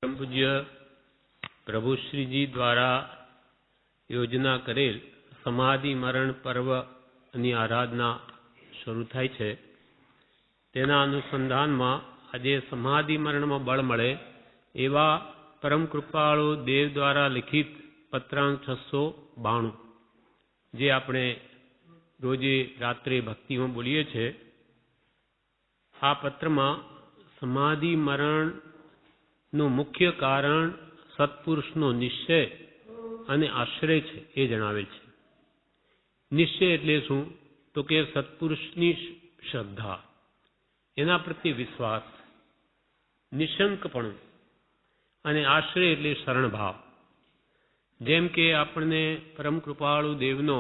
परम पूज्य प्रभुश्रीजी द्वारा योजना करेल समाधि मरण पर्वની આરાધના શરૂ થાય છે। તેના અનુસંધાનમાં આજે સમાધિ મરણમાં બળ મળે એવા પરમ કૃપાળુ દેવ દ્વારા લિખિત પત્રાંક 692 જે આપણે રોજે રાત્રે ભક્તિમાં બોલીએ છીએ। આ પત્રમાં સમાધિ મરણનું મુખ્ય કારણ સત્પુરુષનો નિશ્ચય અને આશ્રય છે એ જણાવેલ છે। નિશ્ચય એટલે શું? તો કે સત્પુરુષની શ્રદ્ધા, એના પ્રત્યે વિશ્વાસ, નિશંકપણું, અને આશ્રય એટલે શરણભાવ। જેમ કે આપણને પરમ કૃપાળુ દેવનો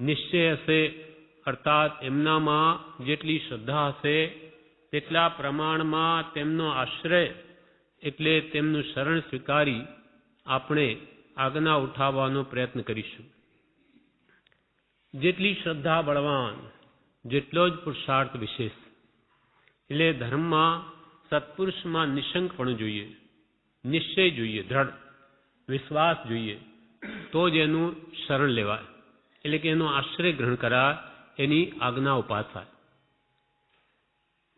નિશ્ચય હશે, અર્થાત એમનામાં જેટલી શ્રદ્ધા હશે તેટલા પ્રમાણમાં તેમનો આશ્રય એટલે તેમનું શરણ સ્વીકારી આપણે આજ્ઞા ઉઠાવવાનો પ્રયત્ન કરીશું। જેટલી શ્રદ્ધા બળવાન જેટલો જ પુરુષાર્થ વિશેષ। એટલે ધર્મમાં સત્પુરુષમાં નિશંકપણું જોઈએ, નિશ્ચય જોઈએ, દ્રઢ વિશ્વાસ જોઈએ, તો જ એનું શરણ લેવાય, એટલે કે એનો આશ્રય ગ્રહણ કરાય, એની આજ્ઞા ઉપાસાય।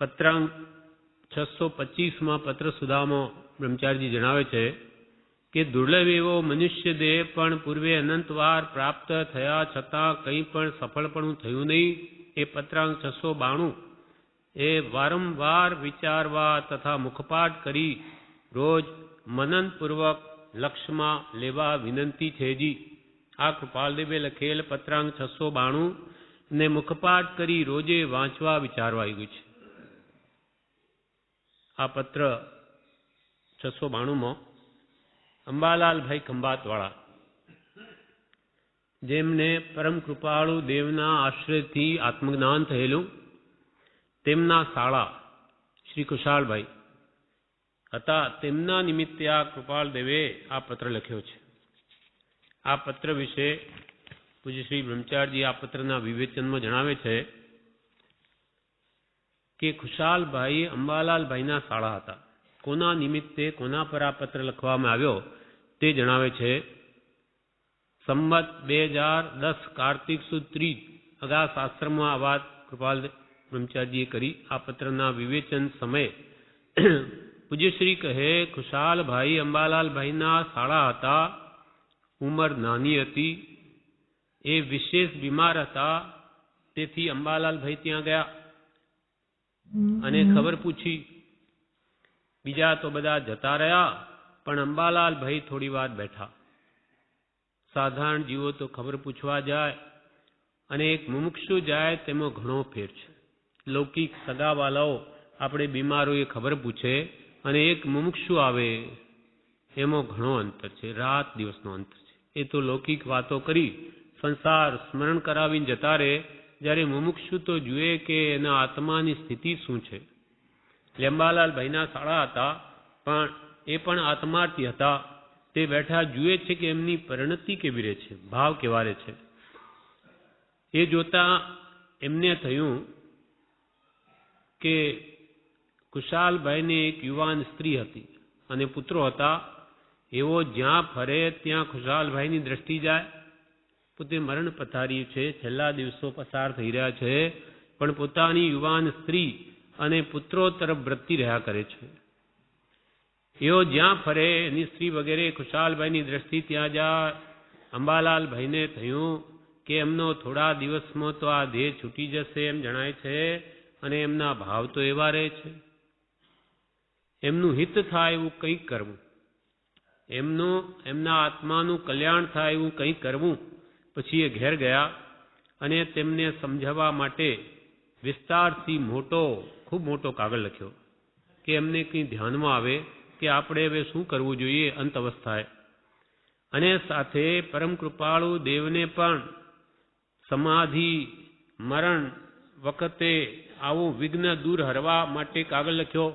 પત્રાંક 625માં પત્ર સુધામાં બ્રહ્મચારીજી જણાવે છે કે દુર્લભ એવો મનુષ્ય દેહ પણ પૂર્વે અનંતવાર પ્રાપ્ત થયા છતાં કંઈ પણ સફળપણું થયું નહીં। એ પત્રાંક 692 એ વારંવાર વિચારવા તથા મુખપાઠ કરી રોજ મનનપૂર્વક લક્ષ્યમાં લેવા વિનંતી છે જી। આ કૃપાલદેવે લખેલ પત્રાંક 692 ને મુખપાઠ કરી રોજે વાંચવા વિચારવા આવ્યું છે। આ પત્ર 692માં અંબાલાલભાઈ ખંભાતવાળા, જેમને પરમ કૃપાળુ દેવના આશ્રયથી આત્મજ્ઞાન થયેલું, તેમના શાળા શ્રી કુશાલભાઈ હતા, તેમના નિમિત્તે આ કૃપાળ દેવે આ પત્ર લખ્યો છે। આ પત્ર વિશે પૂજ્ય શ્રી બ્રહ્મચારીજી આ પત્રના વિવેચનમાં જણાવે છે કે ખુશાલભાઈ અંબાલાલભાઈના શાળા હતા। કોના નિમિત્તે, કોના પર આ પત્ર લખવામાં આવ્યો તે જણાવે છે। સંમત 2010 કાર્તિક સુદ 30 અગાસ આશ્રમમાં આ વાત કૃપાલ બ્રહ્મચારીજીએ કરી। આ પત્રના વિવેચન સમયે પૂજ્યશ્રી કહે, ખુશાલભાઈ અંબાલાલભાઈના શાળા હતા, ઉંમર નાની હતી, એ વિશેષ બીમાર હતા, તેથી અંબાલાલભાઈ ત્યાં ગયા અને ખબર પૂછી। બીજા તો બધા જતા રહ્યા, પણ અંબાલાલભાઈ થોડી વાર બેઠા। સાધારણ જીવો તો ખબર પૂછવા જાય અને એક મુમુક્ષુ જાય તેમાં ઘણો ફેર છે। લૌકિક સગાવાલાઓ આપણે બીમારોએ ખબર પૂછે અને એક મુમુક્ષુ આવે એમાં ઘણો અંતર છે, રાત દિવસનો અંતર છે। એ તો લૌકિક વાતો કરી સંસાર સ્મરણ કરાવીને જતા રહે, જ્યારે મુમુક્ષુ તો જુએ કે એના આત્માની સ્થિતિ શું છે। અંબાલાલભાઈના શાળા હતા, પણ એ પણ આત્માર્થી હતા। તે બેઠા જુએ છે કે એમની પરિણતિ કેવી રહે છે, ભાવ કેવા રહે છે। એ જોતા એમને થયું કે કુશાલભાઈને એક યુવાન સ્ત્રી હતી અને પુત્રો હતા, એવો જ્યાં ફરે ત્યાં ખુશાલભાઈની દ્રષ્ટિ જાય। પોતે મરણ પથારી છે, છેલ્લા દિવસો પસાર થઈ રહ્યા છે, પણ પોતાની યુવાન સ્ત્રી અને પુત્રો તરફ વૃત્તિ રહ્યા કરે છે। એવો જ્યાં ફરે એની સ્ત્રી વગેરે ખુશાલભાઈની દ્રષ્ટિ ત્યાં જાય। અંબાલાલભાઈને થયું કે એમનો થોડા દિવસમાં તો આ દેહ છૂટી જશે એમ જણાય છે, અને એમના ભાવ તો એવા રહે છે। એમનું હિત થાય એવું કંઈક કરવું, એમના આત્માનું કલ્યાણ થાય એવું કંઈક કરવું। પછી એ ઘેર ગયા અને તેમને સમજાવવા માટે વિસ્તારથી ખૂબ મોટો કાગળ લખ્યો કે એમને કંઈ ધ્યાનમાં આવે કે આપણે હવે શું કરવું જોઈએ અંત અવસ્થાએ। અને સાથે પરમ કૃપાળુ દેવને પણ સમાધિ મરણ વખતે આવું વિઘ્ન દૂર હરવા માટે કાગળ લખ્યો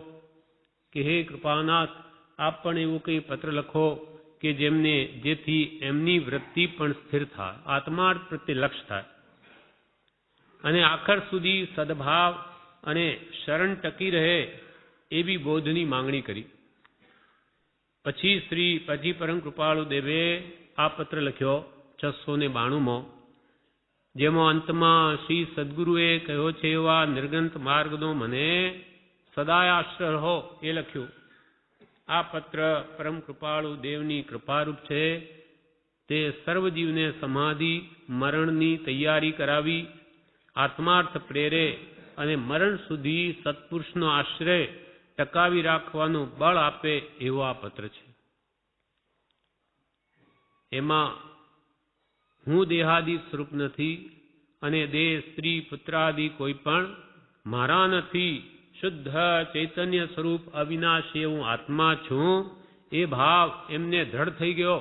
કે હે કૃપાનાથ, આપ પણ એવું કંઈ પત્ર લખો કે જેથી એમની વૃત્તિ પણ સ્થિર થાય, આત્મા પ્રત્યે લક્ષ્ય થાય અને આખર સુધી સદભાવ અને શરણ ટકી રહે એવી બોધની માંગણી કરી। પછી પરમ કૃપાળુ દેવે આ પત્ર લખ્યો 692માં, જેમાં અંતમાં શ્રી સદગુરુએ કહ્યો છે એવા નિર્ગંત માર્ગનો મને સદાય આશ્રય રહો એ લખ્યું. આ પત્ર પરમ કૃપાળુ દેવની કૃપારૂપ છે. તે સર્વજીવને સમાધિ મરણની તૈયારી કરાવી આત્માર્થ પ્રેરે અને મરણ સુધી સત્પુરુષનો આશ્રય ટકાવી રાખવાનું બળ આપે એવો આ પત્ર છે. એમાં હું દેહાદિ સ્વરૂપ નથી અને દેહ સ્ત્રી પુત્રાદિ કોઈ પણ મારા નથી. શુદ્ધ ચૈતન્ય સ્વરૂપ અવિનાશી હું આત્મા છું. એ ભાવ એમને દ્રઢ થઈ ગયો.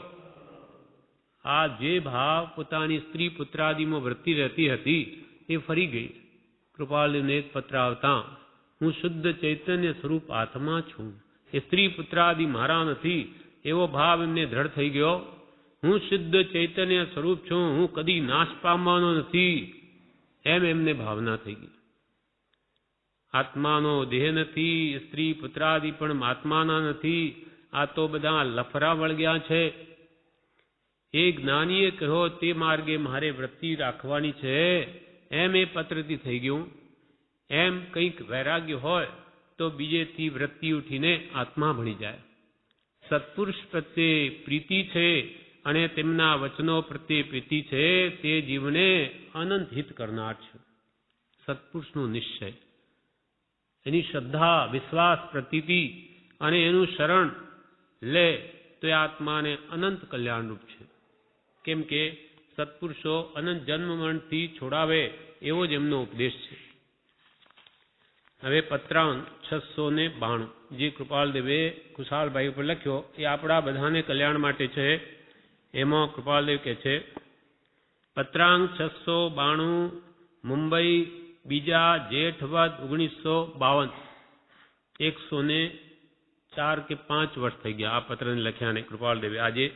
આ જે ભાવ પોતાની સ્ત્રી પુત્રાદિમાં વૃત્તિ રહેતી હતી એ ફરી ગઈ. કૃપાળુને એક પત્ર આવતા હું શુદ્ધ ચૈતન્ય સ્વરૂપ આત્મા છું, એ સ્ત્રી પુત્રાદિ મારા નથી એવો ભાવ એમને દ્રઢ થઈ ગયો. હું શુદ્ધ ચૈતન્ય સ્વરૂપ છું, હું કદી નાશ પામવાનો નથી એમ એમને ભાવના થઈ ગઈ. આત્માનો દેહ નથી, સ્ત્રી પુત્રાદિ પણ આત્માના નથી. આ તો બધા લફરા વળગ્યા છે. એ જ્ઞાનીએ કહ્યો તે માર્ગે મારે વૃત્તિ રાખવાની છે એમ એ પત્રથી થઈ ગયું. એમ કંઈક વૈરાગ્ય હોય તો બીજેથી વૃત્તિ ઉઠીને આત્મા ભણી જાય. સત્પુરુષ પ્રત્યે પ્રીતિ છે અને તેમના વચનો પ્રત્યે પ્રીતિ છે તે જીવને અનંત હિત કરનાર છે. સત્પુરુષનો નિશ્ચય, એની શ્રદ્ધા વિશ્વાસ પ્રતીતિ અને એનું શરણ લે તો એ આત્માને અનંત કલ્યાણરૂપ છે. કેમ કે સત્પુરુષો અનંત જન્મ મરણથી છોડાવે એવો જ એમનો ઉપદેશ છે. હવે પત્રાંક 692 જે કૃપાલદેવે કુશાલભાઈ ઉપર લખ્યો એ આપણા બધાને કલ્યાણ માટે છે. એમાં કૃપાલદેવ કહે છે, પત્રાંક 692 મુંબઈ 2 જેઠ વદ 1952, 104 કે 5 વર્ષ થઈ ગયા આ પત્રને લખ્યાને કૃપાલદેવે આજે.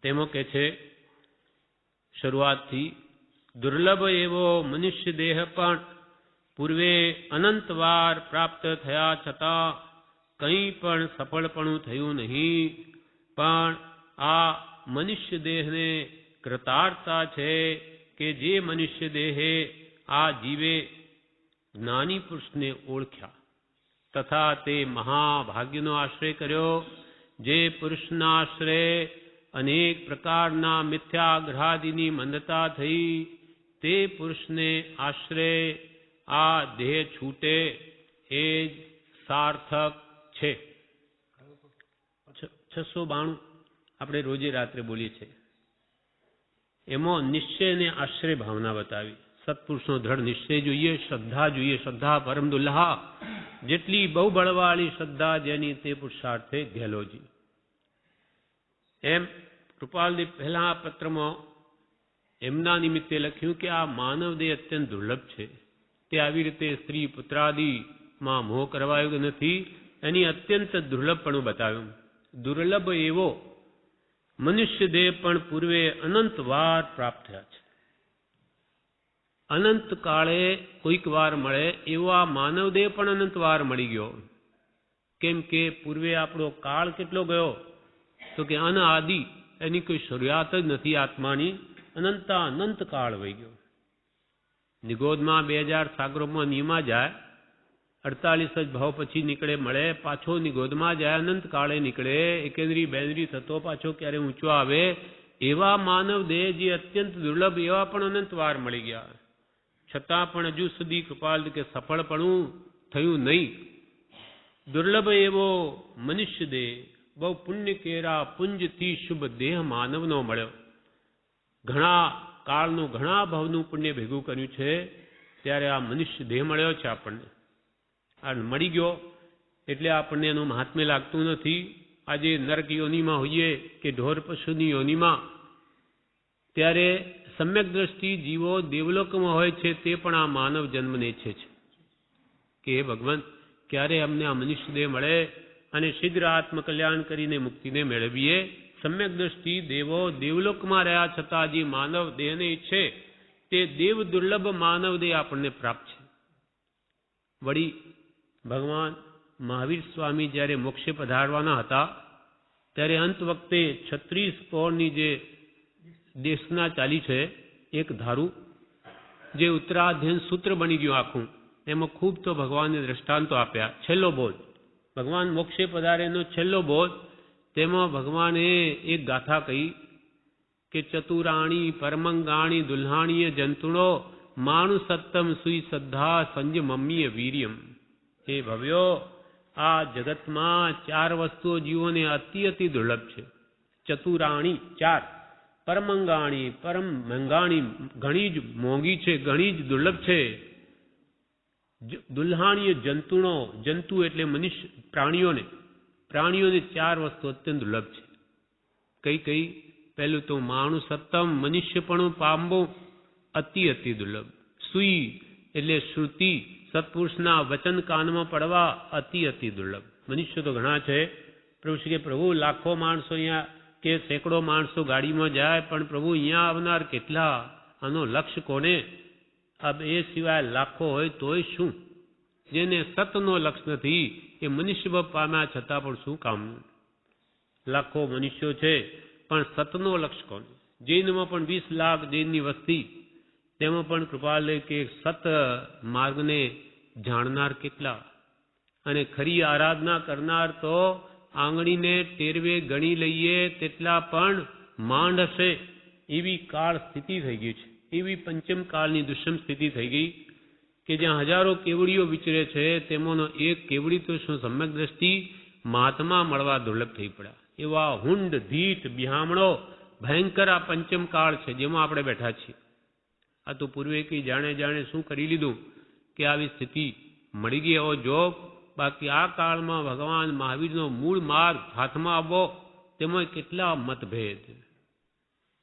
તેમાં કહે છે શરૂઆતથી, દુર્લભ એવો મનુષ્ય દેહ પણ પૂર્વે અનંતવાર પ્રાપ્ત થયા છતાં કંઈ પણ સફળપણું થયું નહીં. પણ આ મનુષ્ય દેહને કૃતાર્થતા છે કે જે મનુષ્ય દેહે આ જીવે જ્ઞાની પુરુષને ઓળખ્યા તથા તે મહાભાગ્યનો આશ્રય કર્યો. જે પુરુષના આશ્રય અનેક પ્રકારના મિથ્યાગ્રહાદિની મંદતા થઈ તે પુરુષને આશ્રય આ દેહ છૂટે એ જ સાર્થક છે. 692 આપણે રોજે રાત્રે બોલીએ છીએ. એમાં નિશ્ચય અને આશ્રય ભાવના બતાવી. સત્પુરુષનો દ્રઢ નિશ્ચય જોઈએ, શ્રદ્ધા જોઈએ. શ્રદ્ધા પરમ દુલ્હા, જેટલી બહુ બળવાળી શ્રદ્ધા જેની તે પુરુષાર્થે ગેલોજી. એમ કૃપાલદેવ પહેલા આ પત્રમાં એમના નિમિત્તે લખ્યું કે આ માનવ દેહ અત્યંત દુર્લભ છે. તે આવી રીતે સ્ત્રી પુત્રાદિમાં મોહ કરવાયો નથી, એની અત્યંત દુર્લભપણું બતાવ્યું. દુર્લભ એવો મનુષ્ય દેહ પણ પૂર્વે અનંત વાર પ્રાપ્ત થયા છે. અનંત કાળે કોઈક વાર મળે એવો આ માનવ દેહ પણ અનંત વાર મળી ગયો. કેમ કે પૂર્વે આપણો કાળ કેટલો ગયો તો કે અનઆદિ, એની કોઈ શરૂઆત જ નથી આત્માની. અનંતા અનંત કાળ વહી ગયો. નિગોદમાં 2000 સાગરોમાં નિયમા જાય, 48 જ ભાવ પછી નીકળે મળે, પાછો નિગોદમાં જાય, અનંત કાળે નીકળે, એકેન્દ્રી બેન્દ્રી થતો પાછો ક્યારે ઊંચો આવે. એવા માનવ દેહ જે અત્યંત દુર્લભ એવા પણ અનંત વાર મળી ગયા. છતાં પણ હજુ સુધી કૃપાલ કે સફળપણું થયું નહીં. દુર્લભ એવો મનુષ્ય દેહ બહુ પુણ્ય કેરા પુંજથી શુભ દેહ માનવનો મળ્યો. ઘણા કાળનું ઘણા ભાવનું પુણ્ય ભેગું કર્યું છે ત્યારે આ મનુષ્ય દેહ મળ્યો છે આપણને. આ મળી ગયો એટલે આપણને એનું મહાત્મ્ય લાગતું નથી. આજે નરક યોનિમાં હોઈએ કે ઢોર પશુની યોનિમાં, ત્યારે સમ્યક દ્રષ્ટિ જીવો દેવલોકમાં હોય છે તે પણ આ માનવ જન્મને ઈચ્છે છે કે હે ભગવાન ક્યારે અમને આ મનુષ્ય દેહ મળે અને શીઘ્ર આત્મકલ્યાણ કરીને મુક્તિને મેળવીએ. સમ્યક દ્રષ્ટિ દેવો દેવલોકમાં રહ્યા છતાં જે માનવ દેહને ઈચ્છે તે દેવ દુર્લભ માનવ દેહ આપણને પ્રાપ્ત છે. વળી ભગવાન મહાવીર સ્વામી જ્યારે મોક્ષે પધારવાના હતા ત્યારે અંત વખતે 36 પૌરની જે દેશના ચાલી છે, એક ધારું જે ઉત્તરાધ્યયન સૂત્ર બની ગયું આખું, એમાં ખૂબ તો ભગવાને દ્રષ્ટાંતો આપ્યા. છેલ્લો બોધ, ભગવાન મોક્ષે પધારેનો છેલ્લો બોધ, તેમાં ભગવાને એક ગાથા કહી કે ચતુરાણી પરમંગાણી દુલ્હાણીય જંતુણો માણુ સત્તમ સુઈ શ્રદ્ધા સંજમમ્ય વીર્યમ. હે ભવ્યો, આ જગતમાં 4 વસ્તુઓ જીવોને અતિ અતિ દુર્લભ છે. ચતુરાણી 4, પરમંગાણી પરમ મંગાણી ઘણી જ મોંઘી છે, ઘણી જ દુર્લભ છે. દુલ્હાણીય જંતુણો, જંતુ એટલે મનુષ્ય પ્રાણીઓને 4 વસ્તુ અત્યંત દુર્લભ છે. કઈ કઈ? પહેલું તો માણુ સત્તમ, મનુષ્યપણું પામવું અતિ અતિ દુર્લભ. સુઈ એટલે શ્રુતિ, સત્પુરુષના વચન કાનમાં પડવા અતિ અતિ દુર્લભ. મનુષ્ય તો ઘણા છે. પ્રભુ શ્રી કે પ્રભુ લાખો માણસો અહીંયા કે સેંકડો માણસો ગાડીમાં જાય, પણ પ્રભુ અહીંયા આવનાર કેટલા? આનો લક્ષ્ય કોને? અબ એ સિવાય લાખો હોય તોય શું? જેને સતનો લક્ષ્ય નથી એ મનુષ્ય પામ્યા છતાં પણ શું કામનું? લાખો મનુષ્યો છે પણ સતનો લક્ષ્ય કોને? જૈનમાં પણ 20 લાખ જૈનની વસ્તી, તેમાં પણ કૃપાલય કે સત માર્ગને જાણનાર કેટલા? અને ખરી આરાધના કરનાર તો આંગળીને ટેરવે ગણી લઈએ તેટલા પણ માંડ હશે. એવી કાળ સ્થિતિ થઈ ગઈ છે, એવી પંચમ કાળની દુષ્મ સ્થિતિ થઈ ગઈ કે જ્યાં હજારો કેવડીઓ વિચરે છે, તેમાંનો એક કેવડી તો શું સમ્યક દ્રષ્ટિ મહાત્મા મળવા દુર્લભ થઈ પડ્યા. એવા હુંડ ધીટ બિહામણો ભયંકર આ પંચમ કાળ છે જેમાં આપણે બેઠા છીએ. આ તો પૂર્વે કઈ જાણે શું કરી લીધું કે આવી સ્થિતિ મળી ગઈ એવો જોગ. બાકી આ કાળમાં ભગવાન મહાવીરનો મૂળ માર્ગ હાથમાં આવવો, તેમાં કેટલા મતભેદ.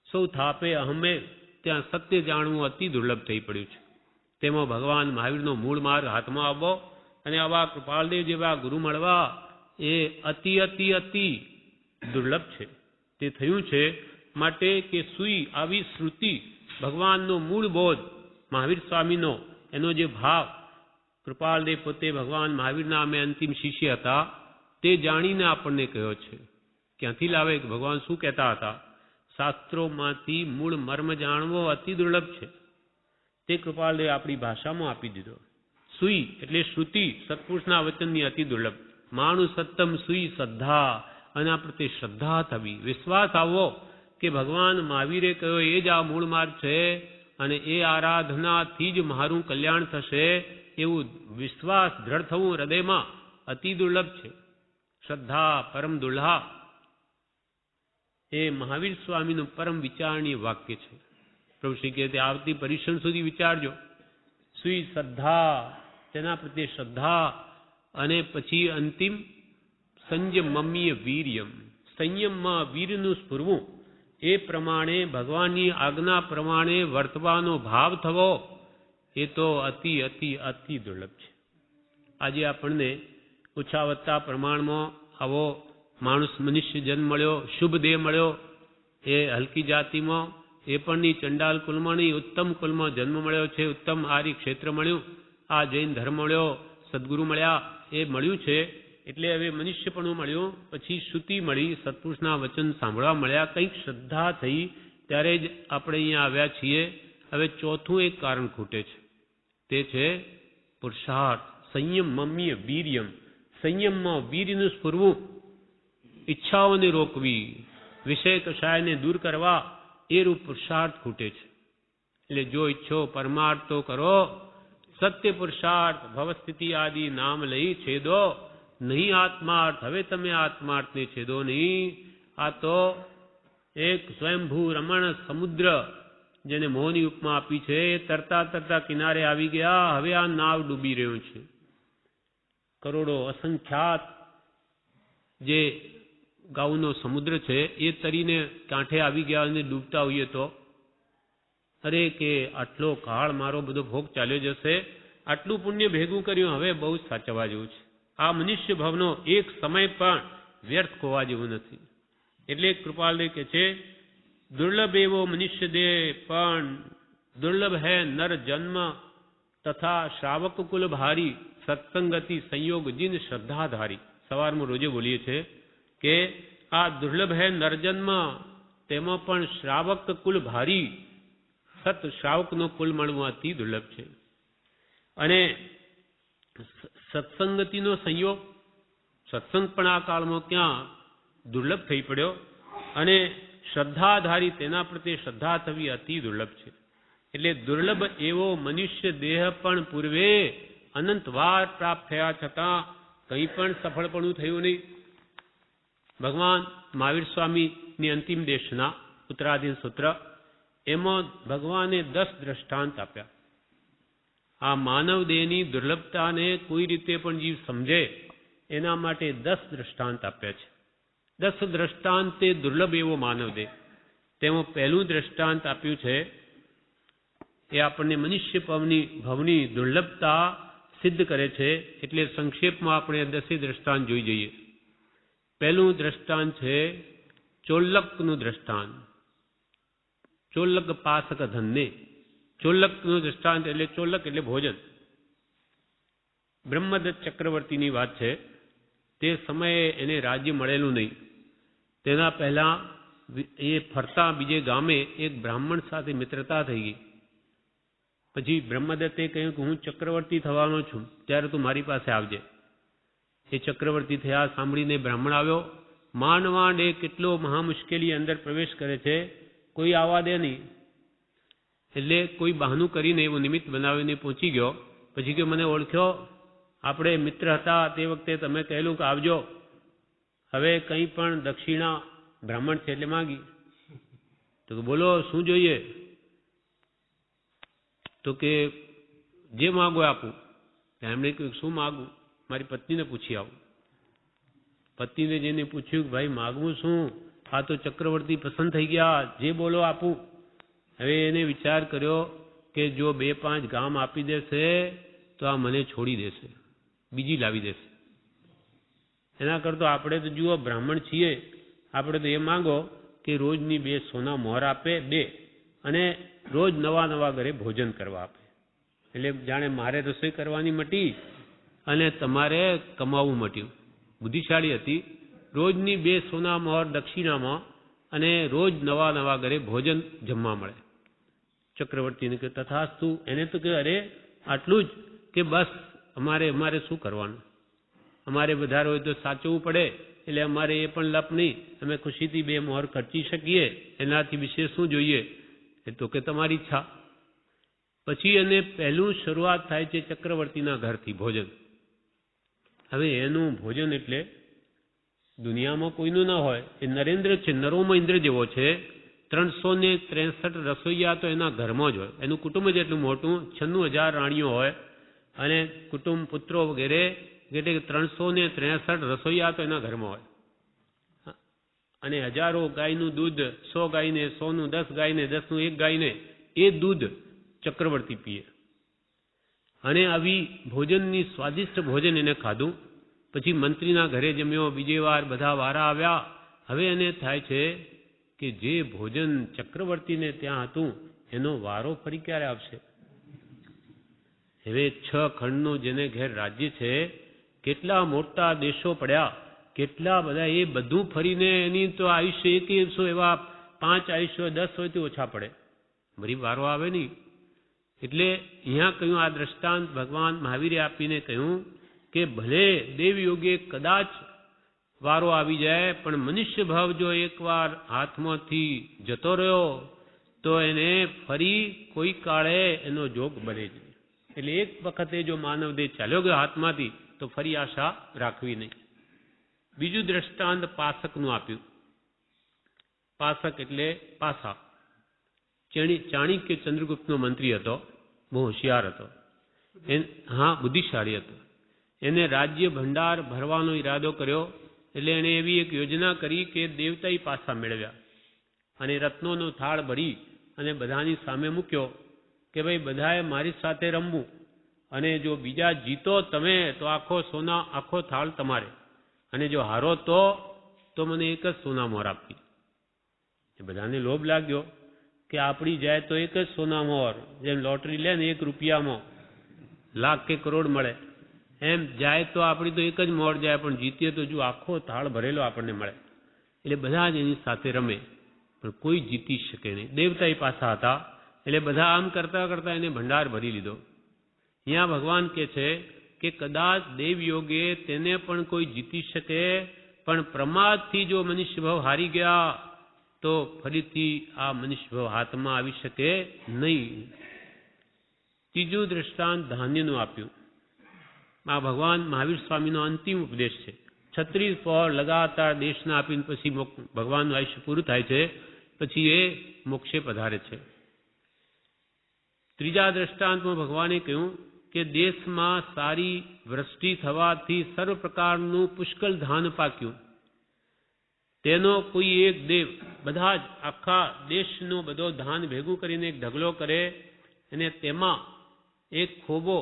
સૌ થાપે અહમે, ત્યાં સત્ય જાણવું અતિ દુર્લભ થઈ પડ્યું છે. તેમાં ભગવાન મહાવીરનો મૂળ માર્ગ હાથમાં આવવો અને આવા કૃપાલદેવ જેવા ગુરુ મળવા એ અતિ અતિ અતિ દુર્લભ છે. તે થયું છે માટે કે સુઈ આવી શ્રુતિ, ભગવાનનો મૂળ બોધ, મહાવીર સ્વામીનો એનો જે ભાવ, કૃપાલદેવ પોતે ભગવાન મહાવીરના અમે અંતિમ શિષ્ય હતા, તે જાણીને આપણને કહ્યો છે. ક્યાંથી લાવે? ભગવાન શું કહેતા હતા? શાસ્ત્રોમાંથી મૂળ મર્મ જાણવો અતિ દુર્લભ છે. તે કૃપાલદેવ આપણી ભાષામાં આપી દીધો. સુઈ એટલે શ્રુતિ, સત્પુરુષના વચનની અતિ દુર્લભ. માણુ સત્તમ સુઈ શ્રદ્ધા, અને આ પ્રત્યે શ્રદ્ધા થવી, વિશ્વાસ આવવો કે ભગવાન મહાવીરે કહ્યો એ જ આ મૂળ માર્ગ છે અને એ આરાધનાથી જ મારું કલ્યાણ થશે, એવું વિશ્વાસ દ્રઢ થવું હૃદયમાં અતિ દુર્લભ છે. શ્રદ્ધા પરમ દુર્લભ. એ મહાવીર સ્વામીનું પરમ વિચારણીય વાક્ય છે. પ્રભુ શ્રી કહે આવતી પરીક્ષણ સુધી વિચારજો. સુઈ શ્રદ્ધા, તેના પ્રત્યે શ્રદ્ધા, અને પછી અંતિમ સંયમમ્ય વીર્યમ, સંયમમાં વીરનું સ્ફુરવું, એ પ્રમાણે ભગવાનની આજ્ઞા પ્રમાણે વર્તવાનો ભાવ થવો, એ તો અતિ અતિ અતિ દુર્લભ છે. આજે આપણને ઓછા વત્તા પ્રમાણમાં આવો માણસ મનુષ્ય જન્મ મળ્યો, શુભ દેહ મળ્યો, એ હલકી જાતિમાં, એ પણની ચંડાલ કુલમાં નહીં, ઉત્તમ કુલમાં જન્મ મળ્યો છે, ઉત્તમ આર્ય ક્ષેત્ર મળ્યું, આ જૈન ધર્મ મળ્યો, સદગુરુ મળ્યા, એ મળ્યું છે. એટલે હવે મનુષ્યપણું મળ્યું, પછી શ્રુતિ મળી, સત્પુરુષના વચન સાંભળવા મળ્યા, કંઈક શ્રદ્ધા થઈ, ત્યારે જ આપણે અહીંયા આવ્યા છીએ. હવે ચોથું એક કારણ ખૂટે છે, તે છે પુરુષાર્થ. સંયમમ્ય વીર્યમ, સંયમમાં વીર્યનું સ્ફુરવું, ઈચ્છાઓને રોકવી, વિષય કષાયને દૂર કરવા, એ રૂપ પુરુષાર્થ ખૂટે છે. એટલે જો ઈચ્છો પરમાર્થ તો કરો, સત્ય પુરુષાર્થ ભવસ્થિતિ આદિ નામ લઈ છેદો, નહીં આત્માર્થ, હવે તમે આત્માર્થને છેદો નહીં. આ તો એક સ્વયંભૂ રમણ સમુદ્ર, જેને મોહની ઉપમા આપી છે, એ તરતા તરતા કિનારે આવી ગયા, હવે આ નાવ ડૂબી રહ્યું છે. કરોડો અસંખ્યાત જે ગાઉનો સમુદ્ર છે એ તરીને કાંઠે આવી ગયા અને ડૂબતા હોઈએ તો અરે કે આટલો કાળ મારો બધો ભોગ ચાલ્યો જશે, આટલું પુણ્ય ભેગું કર્યું, હવે બહુ જ સાચવવા જેવું છે. આ મનુષ્ય ભાવનો એક સમય પણ વ્યર્થ ખોવા જેવું નથી. એટલે કૃપાલદેવ કે છે દુર્લભ એવો મનુષ્ય દેહ, પણ દુર્લભ હૈ નર જન્મ તથા શ્રાવક કુલ ભારી, સત્સંગતિ સંયોગ જીન શ્રદ્ધાધારી. સવારમાં રોજે બોલીએ છે કે આ દુર્લભ હે નરજન્મ, તેમાં પણ શ્રાવક કુલ ભારી, સત શ્રાવકનો કુલ મળવું અતિ દુર્લભ છે. અને સત્સંગતિનો સંયોગ, સત્સંગ પણ આ કાળમાં ક્યાં દુર્લભ થઈ પડ્યો. અને શ્રદ્ધાધારી, તેના પ્રત્યે શ્રદ્ધા થવી અતિ દુર્લભ છે. એટલે દુર્લભ એવો મનુષ્ય દેહ પણ પૂર્વે અનંત વાર પ્રાપ્ત થયા છતાં કંઈ પણ સફળપણું થયું નહીં. ભગવાન મહાવીર સ્વામીની અંતિમ દેશના ઉત્તરાધીન સૂત્ર, એમાં ભગવાને 10 દ્રષ્ટાંત આપ્યા. આ માનવ દેહની દુર્લભતાને કોઈ રીતે પણ જીવ સમજે એના માટે 10 દ્રષ્ટાંત આપ્યા છે. 10 દ્રષ્ટાંત તે દુર્લભ એવો માનવ દેહ. તેમાં પહેલું દ્રષ્ટાંત આપ્યું છે એ આપણને મનુષ્ય ભવની દુર્લભતા સિદ્ધ કરે છે. એટલે સંક્ષેપમાં આપણે 10 દ્રષ્ટાંત જોઈ જઈએ. પહેલું દ્રષ્ટાંત છે ચોલ્લકનું દ્રષ્ટાંત. ચોલ્લક પાસક ધનને. ચોલ્લકનું દ્રષ્ટાંત એટલે ચોલ્લક એટલે ભોજન. બ્રહ્મદત્ત ચક્રવર્તીની વાત છે. તે સમયે એને રાજ્ય મળેલું નહીં. તેના પહેલા એ ફરતા બીજે ગામે એક બ્રાહ્મણ સાથે મિત્રતા થઈ ગઈ. પછી બ્રહ્મદત્તે કહ્યું કે હું ચક્રવર્તી થવાનો છું, ત્યારે તું મારી પાસે આવજે. એ ચક્રવર્તી થયા સાંભળીને બ્રાહ્મણ આવ્યો. માંડ એ કેટલો મહા મુશ્કેલી અંદર પ્રવેશ કરે છે, કોઈ આવવા દે નહીં. એટલે કોઈ બહાનું કરીને એવું નિમિત્ત બનાવીને પહોંચી ગયો. પછી કે મને ઓળખ્યો, આપણે મિત્ર હતા તે વખતે તમે કહેલું કે આવજો. હવે કંઈ પણ દક્ષિણા, બ્રાહ્મણ છે એટલે માગી. તો બોલો શું જોઈએ? તો કે જે માગો આપું. એમણે કહ્યું શું માગું? મારી પત્નીને પૂછી આવું. પત્નીને જેને પૂછ્યું કે ભાઈ માગવું શું? આ તો ચક્રવર્તી પસંદ થઈ ગયા, જે બોલો આપું. હવે એને વિચાર કર્યો કે જો 2-5 ગામ આપી દેશે તો આ મને છોડી દેશે, બીજી લાવી દેશે. એના કરતો આપણે તો જુઓ બ્રાહ્મણ છીએ, આપણે તો એ માંગો કે રોજની 2 સોના મોહર આપે, 2, અને રોજ નવા ઘરે ભોજન કરવા આપે. એટલે જાણે મારે રસોઈ કરવાની મટી અને તમારે કમાવું મટ્યું. બુદ્ધિશાળી હતી. રોજની 2 સોના મોહર દક્ષિણામાં અને રોજ નવા ઘરે ભોજન જમવા મળે. ચક્રવર્તીને કે તથાસ્તુ. એને તો કે અરે આટલું જ, કે બસ અમારે શું કરવાનું, અમારે વધારે હોય તો સાચવવું પડે, એટલે અમારે એ પણ લપ નહીં, અમે ખુશીથી 2 મોહર ખર્ચી શકીએ, એનાથી વિશેષ શું જોઈએ? એ તો કે તમારી ઈચ્છા. પછી એને પહેલું શરૂઆત થાય છે ચક્રવર્તીના ઘરથી ભોજન. હવે એનું ભોજન એટલે દુનિયામાં કોઈનું ના હોય. એ નરેન્દ્ર છે, નરોમાં ઇન્દ્ર જેવો છે. 363 રસોઈયા તો એના ઘરમાં જ હોય. એનું કુટુંબ જ એટલું મોટું, 96,000 રાણીઓ હોય અને કુટુંબ, પુત્રો વગેરે, એટલે 363 રસોઈયા તો એના ઘરમાં હોય. અને હજારો ગાયનું દૂધ, 100 ગાયને 100નું, 10 ગાયને 10નું, 1 ગાયને એ દૂધ ચક્રવર્તી પીએ. અને આવી ભોજનની સ્વાદિષ્ટ ભોજન એને ખાધું. પછી મંત્રીના ઘરે જમ્યો, બીજી વાર બધા વારા આવ્યા. હવે એને થાય છે કે જે ભોજન ચક્રવર્તીને ત્યાં હતું એનો વારો ફરી ક્યારે આવશે? હવે 6 ખંડનું જેને ઘેર રાજ્ય છે, કેટલા મોટા દેશો પડ્યા, કેટલા બધા, એ બધું ફરીને એની તો આયુષ્ય 100 એવા 5 આયુષ્ય 10 હોય તો ઓછા પડે, ફરી વારો આવે નહીં. એટલે અહીંયા કહ્યું, આ દ્રષ્ટાંત ભગવાન મહાવીરે આપીને કહ્યું કે ભલે દેવયોગે કદાચ વારો આવી જાય, પણ મનુષ્ય ભાવ જો એકવાર હાથમાંથી જતો રહ્યો તો એને ફરી કોઈ કાળે એનો જોગ બને છે. એટલે એક વખતે જો માનવ દેહ ચાલ્યો ગયો હાથમાંથી તો ફરી આશા રાખવી નહીં. બીજું દ્રષ્ટાંત પાસકનું આપ્યું. પાસક એટલે પાસા. ચાણક્ય ચંદ્રગુપ્તનો મંત્રી હતો, બહુ હોશિયાર હતો, બુદ્ધિશાળી હતો. એને રાજ્ય ભંડાર ભરવાનો ઈરાદો કર્યો. એટલે એણે એવી એક યોજના કરી કે દેવતાઈ પાસા મેળવ્યા અને રત્નોનો થાળ ભરી અને બધાની સામે મૂક્યો કે ભાઈ બધાએ મારી સાથે રમવું, અને જો બીજા જીતો તમે તો આખો થાળ તમારે, અને જો હારો તો મને એક જ સોના મોહર આપવી. એ બધાને લોભ લાગ્યો કે આપણી જાય તો એક જ સોના મોહર, જેમ લોટરી લે ને 1 રૂપિયામાં લાખ કે કરોડ મળે, એમ જાય તો આપણી તો એક જ મોહર જાય, પણ જીતીએ તો જો આખો થાળ ભરેલો આપણને મળે. એટલે બધા જ એની સાથે રમે, પણ કોઈ જીતી શકે નહીં. દેવતા એ પાછા હતા, એટલે બધા આમ કરતા કરતા એને ભંડાર ભરી લીધો. અહીંયા ભગવાન કહે છે કે કદાચ દેવયોગે તેને પણ કોઈ જીતી શકે, પણ પ્રમાદથી જો મનુષ્ય ભાવ હારી ગયા તો ફરીથી આ મનુષ્ય ભાવ હાથમાં આવી શકે નહીં. ત્રીજું દ્રષ્ટાંત ધાન્યનું આપ્યું. આ ભગવાન મહાવીર સ્વામીનો અંતિમ ઉપદેશ છે. 36 પહોર લગાતાર દેશના આપીને પછી ભગવાનનું આયુષ્ય પૂરું થાય છે, પછી એ મોક્ષે પધારે છે. ત્રીજા દ્રષ્ટાંતમાં ભગવાને કહ્યું કે દેશમાં સારી વૃષ્ટિ થવાથી સર્વ પ્રકારનું પુષ્કળ ધાન પાક્યું. તેનો કોઈ એક દેવ બધા જ આખા દેશનો બધો ધાન ભેગું કરીને એક ઢગલો કરે અને તેમાં એક ખોબો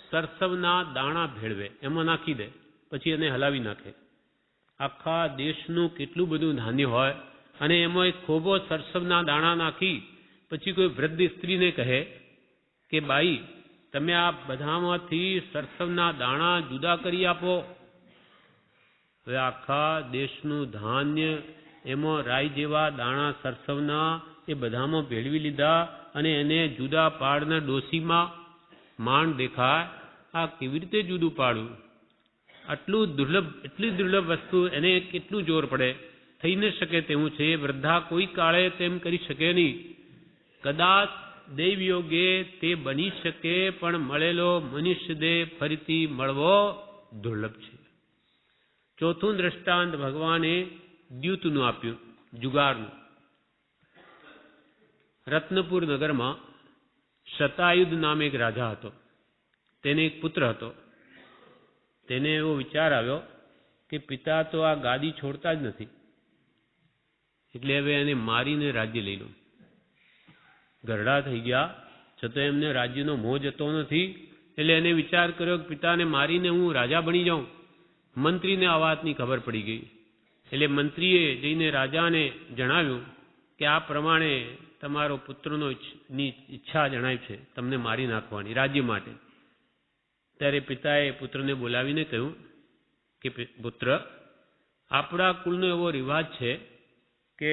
સરસવના દાણા ભેળવે, એમાં નાખી દે, પછી એને હલાવી નાખે. આખા દેશનું કેટલું બધું ધાન્ય હોય અને એમાં એક ખોબો સરસવના દાણા નાખી પછી કોઈ વૃદ્ધ સ્ત્રીને કહે કે બાઈ, તમે આ બધામાંથી સરસવના દાણા જુદા કરી આપો. હવે આખા દેશનું ધાન્ય એમાં રાઈ જેવા દાણા સરસવના એ બધામાં ભેળવી લીધા અને એને જુદા પાડના ડોસીમાં માંડ દેખાય. આ કેવી રીતે જુદું પાડવું? આટલું દુર્લભ, એટલી દુર્લભ વસ્તુ એને કેટલું જોર પડે? થઈ ન શકે તેવું છે. વૃદ્ધા કોઈ કાળે તેમ કરી શકે નહીં. કદાચ દૈવયોગે તે બની શકે, પણ મળેલો મનુષ્ય દેહ ફરીથી મળવો દુર્લભ છે. ચોથું દ્રષ્ટાંત ભગવાને દ્યુતનું આપ્યું, જુગારનું. રત્નપુર નગરમાં શતાયુધ નામે એક રાજા હતો. તેને એક પુત્ર હતો. તેને એવો વિચાર આવ્યો કે પિતા તો આ ગાદી છોડતા જ નથી, એટલે હવે એને મારીને રાજ્ય લઈ લો. ગરડા થઈ ગયા છતાં એમને રાજ્યનો મોહ જતો નથી, એટલે એને વિચાર કર્યો કે પિતાને મારીને હું રાજા બની જાઉં. મંત્રીને આ વાતની ખબર પડી ગઈ, એટલે મંત્રીએ જઈને રાજાને જણાવ્યું કે આ પ્રમાણે તમારો પુત્રનો ઈચ્છા જણાય છે તમને મારી નાખવાની રાજ્ય માટે. ત્યારે પિતાએ પુત્રને બોલાવીને કહ્યું કે પુત્ર, આપણા કુળનો એવો રિવાજ છે કે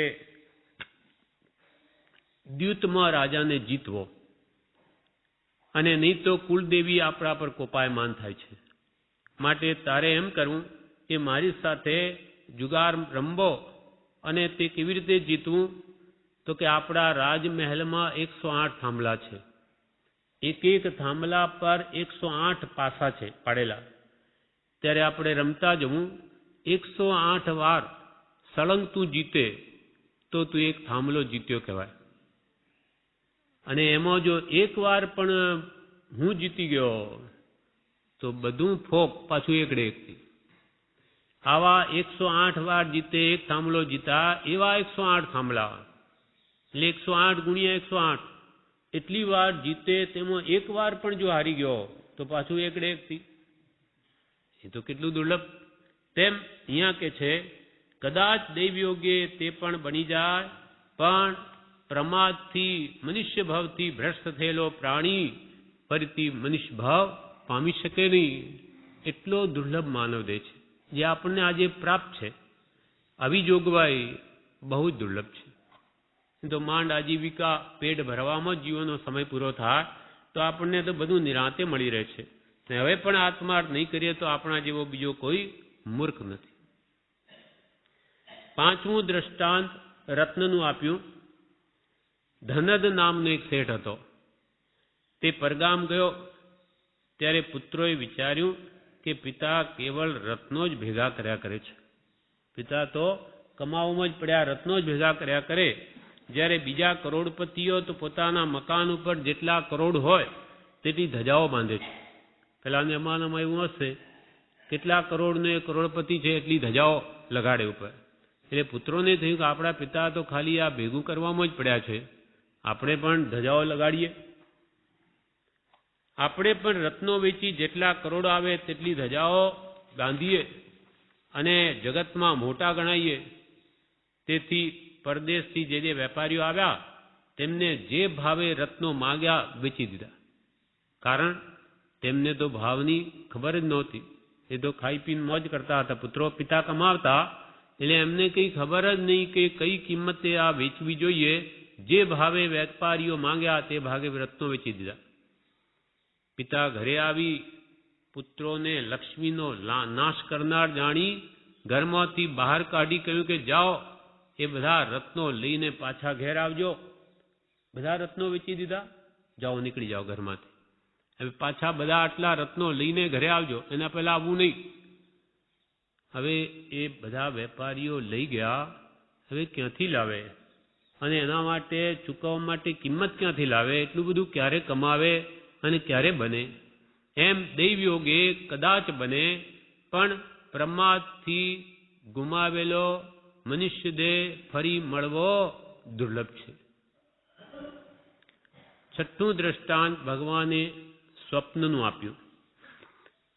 દ્યુતમાં રાજાને જીતવો, અને નહીં તો કુળદેવી આપણા પર કોપાયમાન થાય છે. માટે તારે એમ કરવું કે મારી સાથે જુગાર રમવો. અને તે કેવી રીતે જીતવું? તો કે આપણા રાજમહેલમાં 108 થાંભલા છે. એક એક થાંભલા પર 108 પાસા છે પાડેલા. ત્યારે આપણે રમતા જવું. 108 વાર સળંગ તું જીતે તો તું એક થાંભલો જીત્યો કહેવાય. અને એમાં જો એક વાર પણ હું જીતી ગયો તો બધું ફોક પાછું એકડે એકથી. આવા 108 વાર જીતે એક થાંભલો જીતા, એવા 108 થાંભલા, એટલે 108 ગુણ્યા 108 એટલી વાર જીતે. તેમાં એક વાર પણ જો હારી ગયો તો પાછું એકડે એકથી. એ તો કેટલું દુર્લભ. તેમ અહીંયા કે છે કદાચ દૈવયોગે તે પણ બની જાય, પણ પ્રમાદથી મનુષ્ય ભાવથી ભ્રષ્ટ થયેલો પ્રાણી ફરીથી મનુષ્ય ભાવ પામી શકે નહીં. એટલો દુર્લભ માનવ દેહ છે જે આપણને આજે પ્રાપ્ત છે. આવી જોગવાઈ બહુ જ દુર્લભ છે. તો માંડ આજીવિકા પેટ ભરવામાં જ જીવનનો સમય પૂરો થાય તો આપણને તો બધું નિરાંતે મળી રહે છે. હવે પણ આત્માર્થ નહીં કરીએ તો આપણા જેવો બીજો કોઈ મૂર્ખ નથી. પાંચમું દ્રષ્ટાંત રત્નનું આપ્યું. ધનદ નામનો એક શેઠ હતો. તે પરગામ ગયો ત્યારે પુત્રોએ વિચાર્યું કે પિતા કેવળ રત્નો જ ભેગા કર્યા કરે છે. પિતા તો કમાવામાં જ પડ્યા રત્નો જ ભેગા કર્યા કરે, જ્યારે બીજા કરોડપતિઓ તો પોતાના મકાન ઉપર જેટલા કરોડ હોય તેટલી ધજાઓ બાંધે છે. પેલાના જમાનામાં એવું હશે, કેટલા કરોડનો એ કરોડપતિ છે એટલી ધજાઓ લગાડે ઉપર. એટલે પુત્રોને થયું કે આપણા પિતા તો ખાલી આ ભેગું કરવામાં જ પડ્યા છે, આપણે પણ ધજાઓ લગાડીએ. આપણે પણ રત્નો વેચી જેટલા કરોડ આવે તેટલી ધજાઓ બાંધીએ અને જગતમાં મોટા ગણાઈએ. તેથી પરદેશથી જે વેપારીઓ આવ્યા તેમને જે ભાવે રત્નો માગ્યા વેચી દીધા. કારણ તેમને તો ભાવની ખબર જ નહોતી. એ તો ખાઈ પીને મોજ કરતા હતા. પુત્રો પિતા કમાવતા એટલે એમને કંઈ ખબર જ નહીં કે કઈ કિંમતે આ વેચવી જોઈએ. જે ભાવે વેપારીઓ માંગ્યા તે ભાગે રત્નો વેચી દીધા. પિતા ઘરે આવી પુત્રોને લક્ષ્મીનો નાશ કરનાર જાણી ઘરમાંથી બહાર કાઢી કહ્યું કે જાઓ એ બધા રત્નો લઈને પાછા ઘેર આવજો. બધા રત્નો વેચી દીધા, જાઓ નીકળી જાઓ ઘરમાંથી. હવે પાછા બધા આટલા રત્નો લઈને ઘરે આવજો, એના પહેલા આવવું નહીં. હવે એ બધા વેપારીઓ લઈ ગયા. હવે ક્યાંથી લાવે અને એના માટે ચૂકવવા માટે કિંમત ક્યાંથી લાવે? એટલું બધું ક્યારે કમાવે અને ક્યારે બને? એમ દૈવયોગે કદાચ બને, પણ પ્રમાદથી ગુમાવેલો મનુષ્ય દેહ ફરી મળવો દુર્લભ છે. છઠ્ઠું દ્રષ્ટાંત ભગવાને સ્વપ્નનું આપ્યું.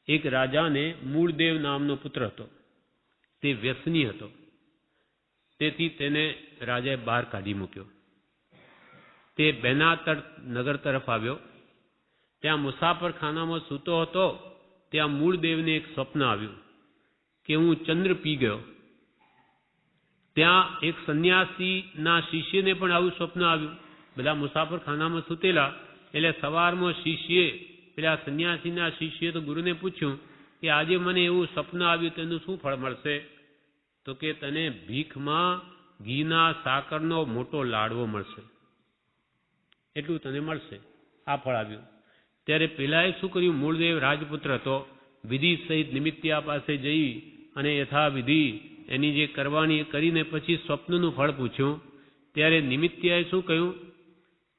એક રાજાને મૂળદેવ નામનો પુત્ર હતો. તે વ્યસની હતો. તેથી તેને રાજાએ બહાર કાઢી મૂક્યો. તે બેનાતર નગર તરફ આવ્યો. ત્યાં મુસાફરખાનામાં સૂતો હતો. ત્યાં મૂળદેવને એક સ્વપ્ન આવ્યું કે હું ચંદ્ર પી ગયો. ત્યાં એક સંન્યાસીના શિષ્યને પણ આવું સ્વપ્ન આવ્યું. બધા મુસાફરખાનામાં સૂતેલા. એટલે સવારમાં શિષ્યએ પેલા સંન્યાસીના શિષ્યએ તો ગુરુને પૂછ્યું કે આજે મને એવું સ્વપ્ન આવ્યું, તેનું શું ફળ મળશે? તો કે તને ભીખમાં ઘીના સાકરનો મોટો લાડવો મળશે, એટલું તને મળશે. આ ફળ આવ્યું. ત્યારે પેલાએ શું કર્યું? મૂળદેવ રાજપુત્ર હતો. વિધિ સહિત નિમિત્યા પાસે જઈ અને યથાવિધિ એની જે કરવાની એ કરીને પછી સ્વપ્નનું ફળ પૂછ્યું. ત્યારે નિમિત્યાએ શું કહ્યું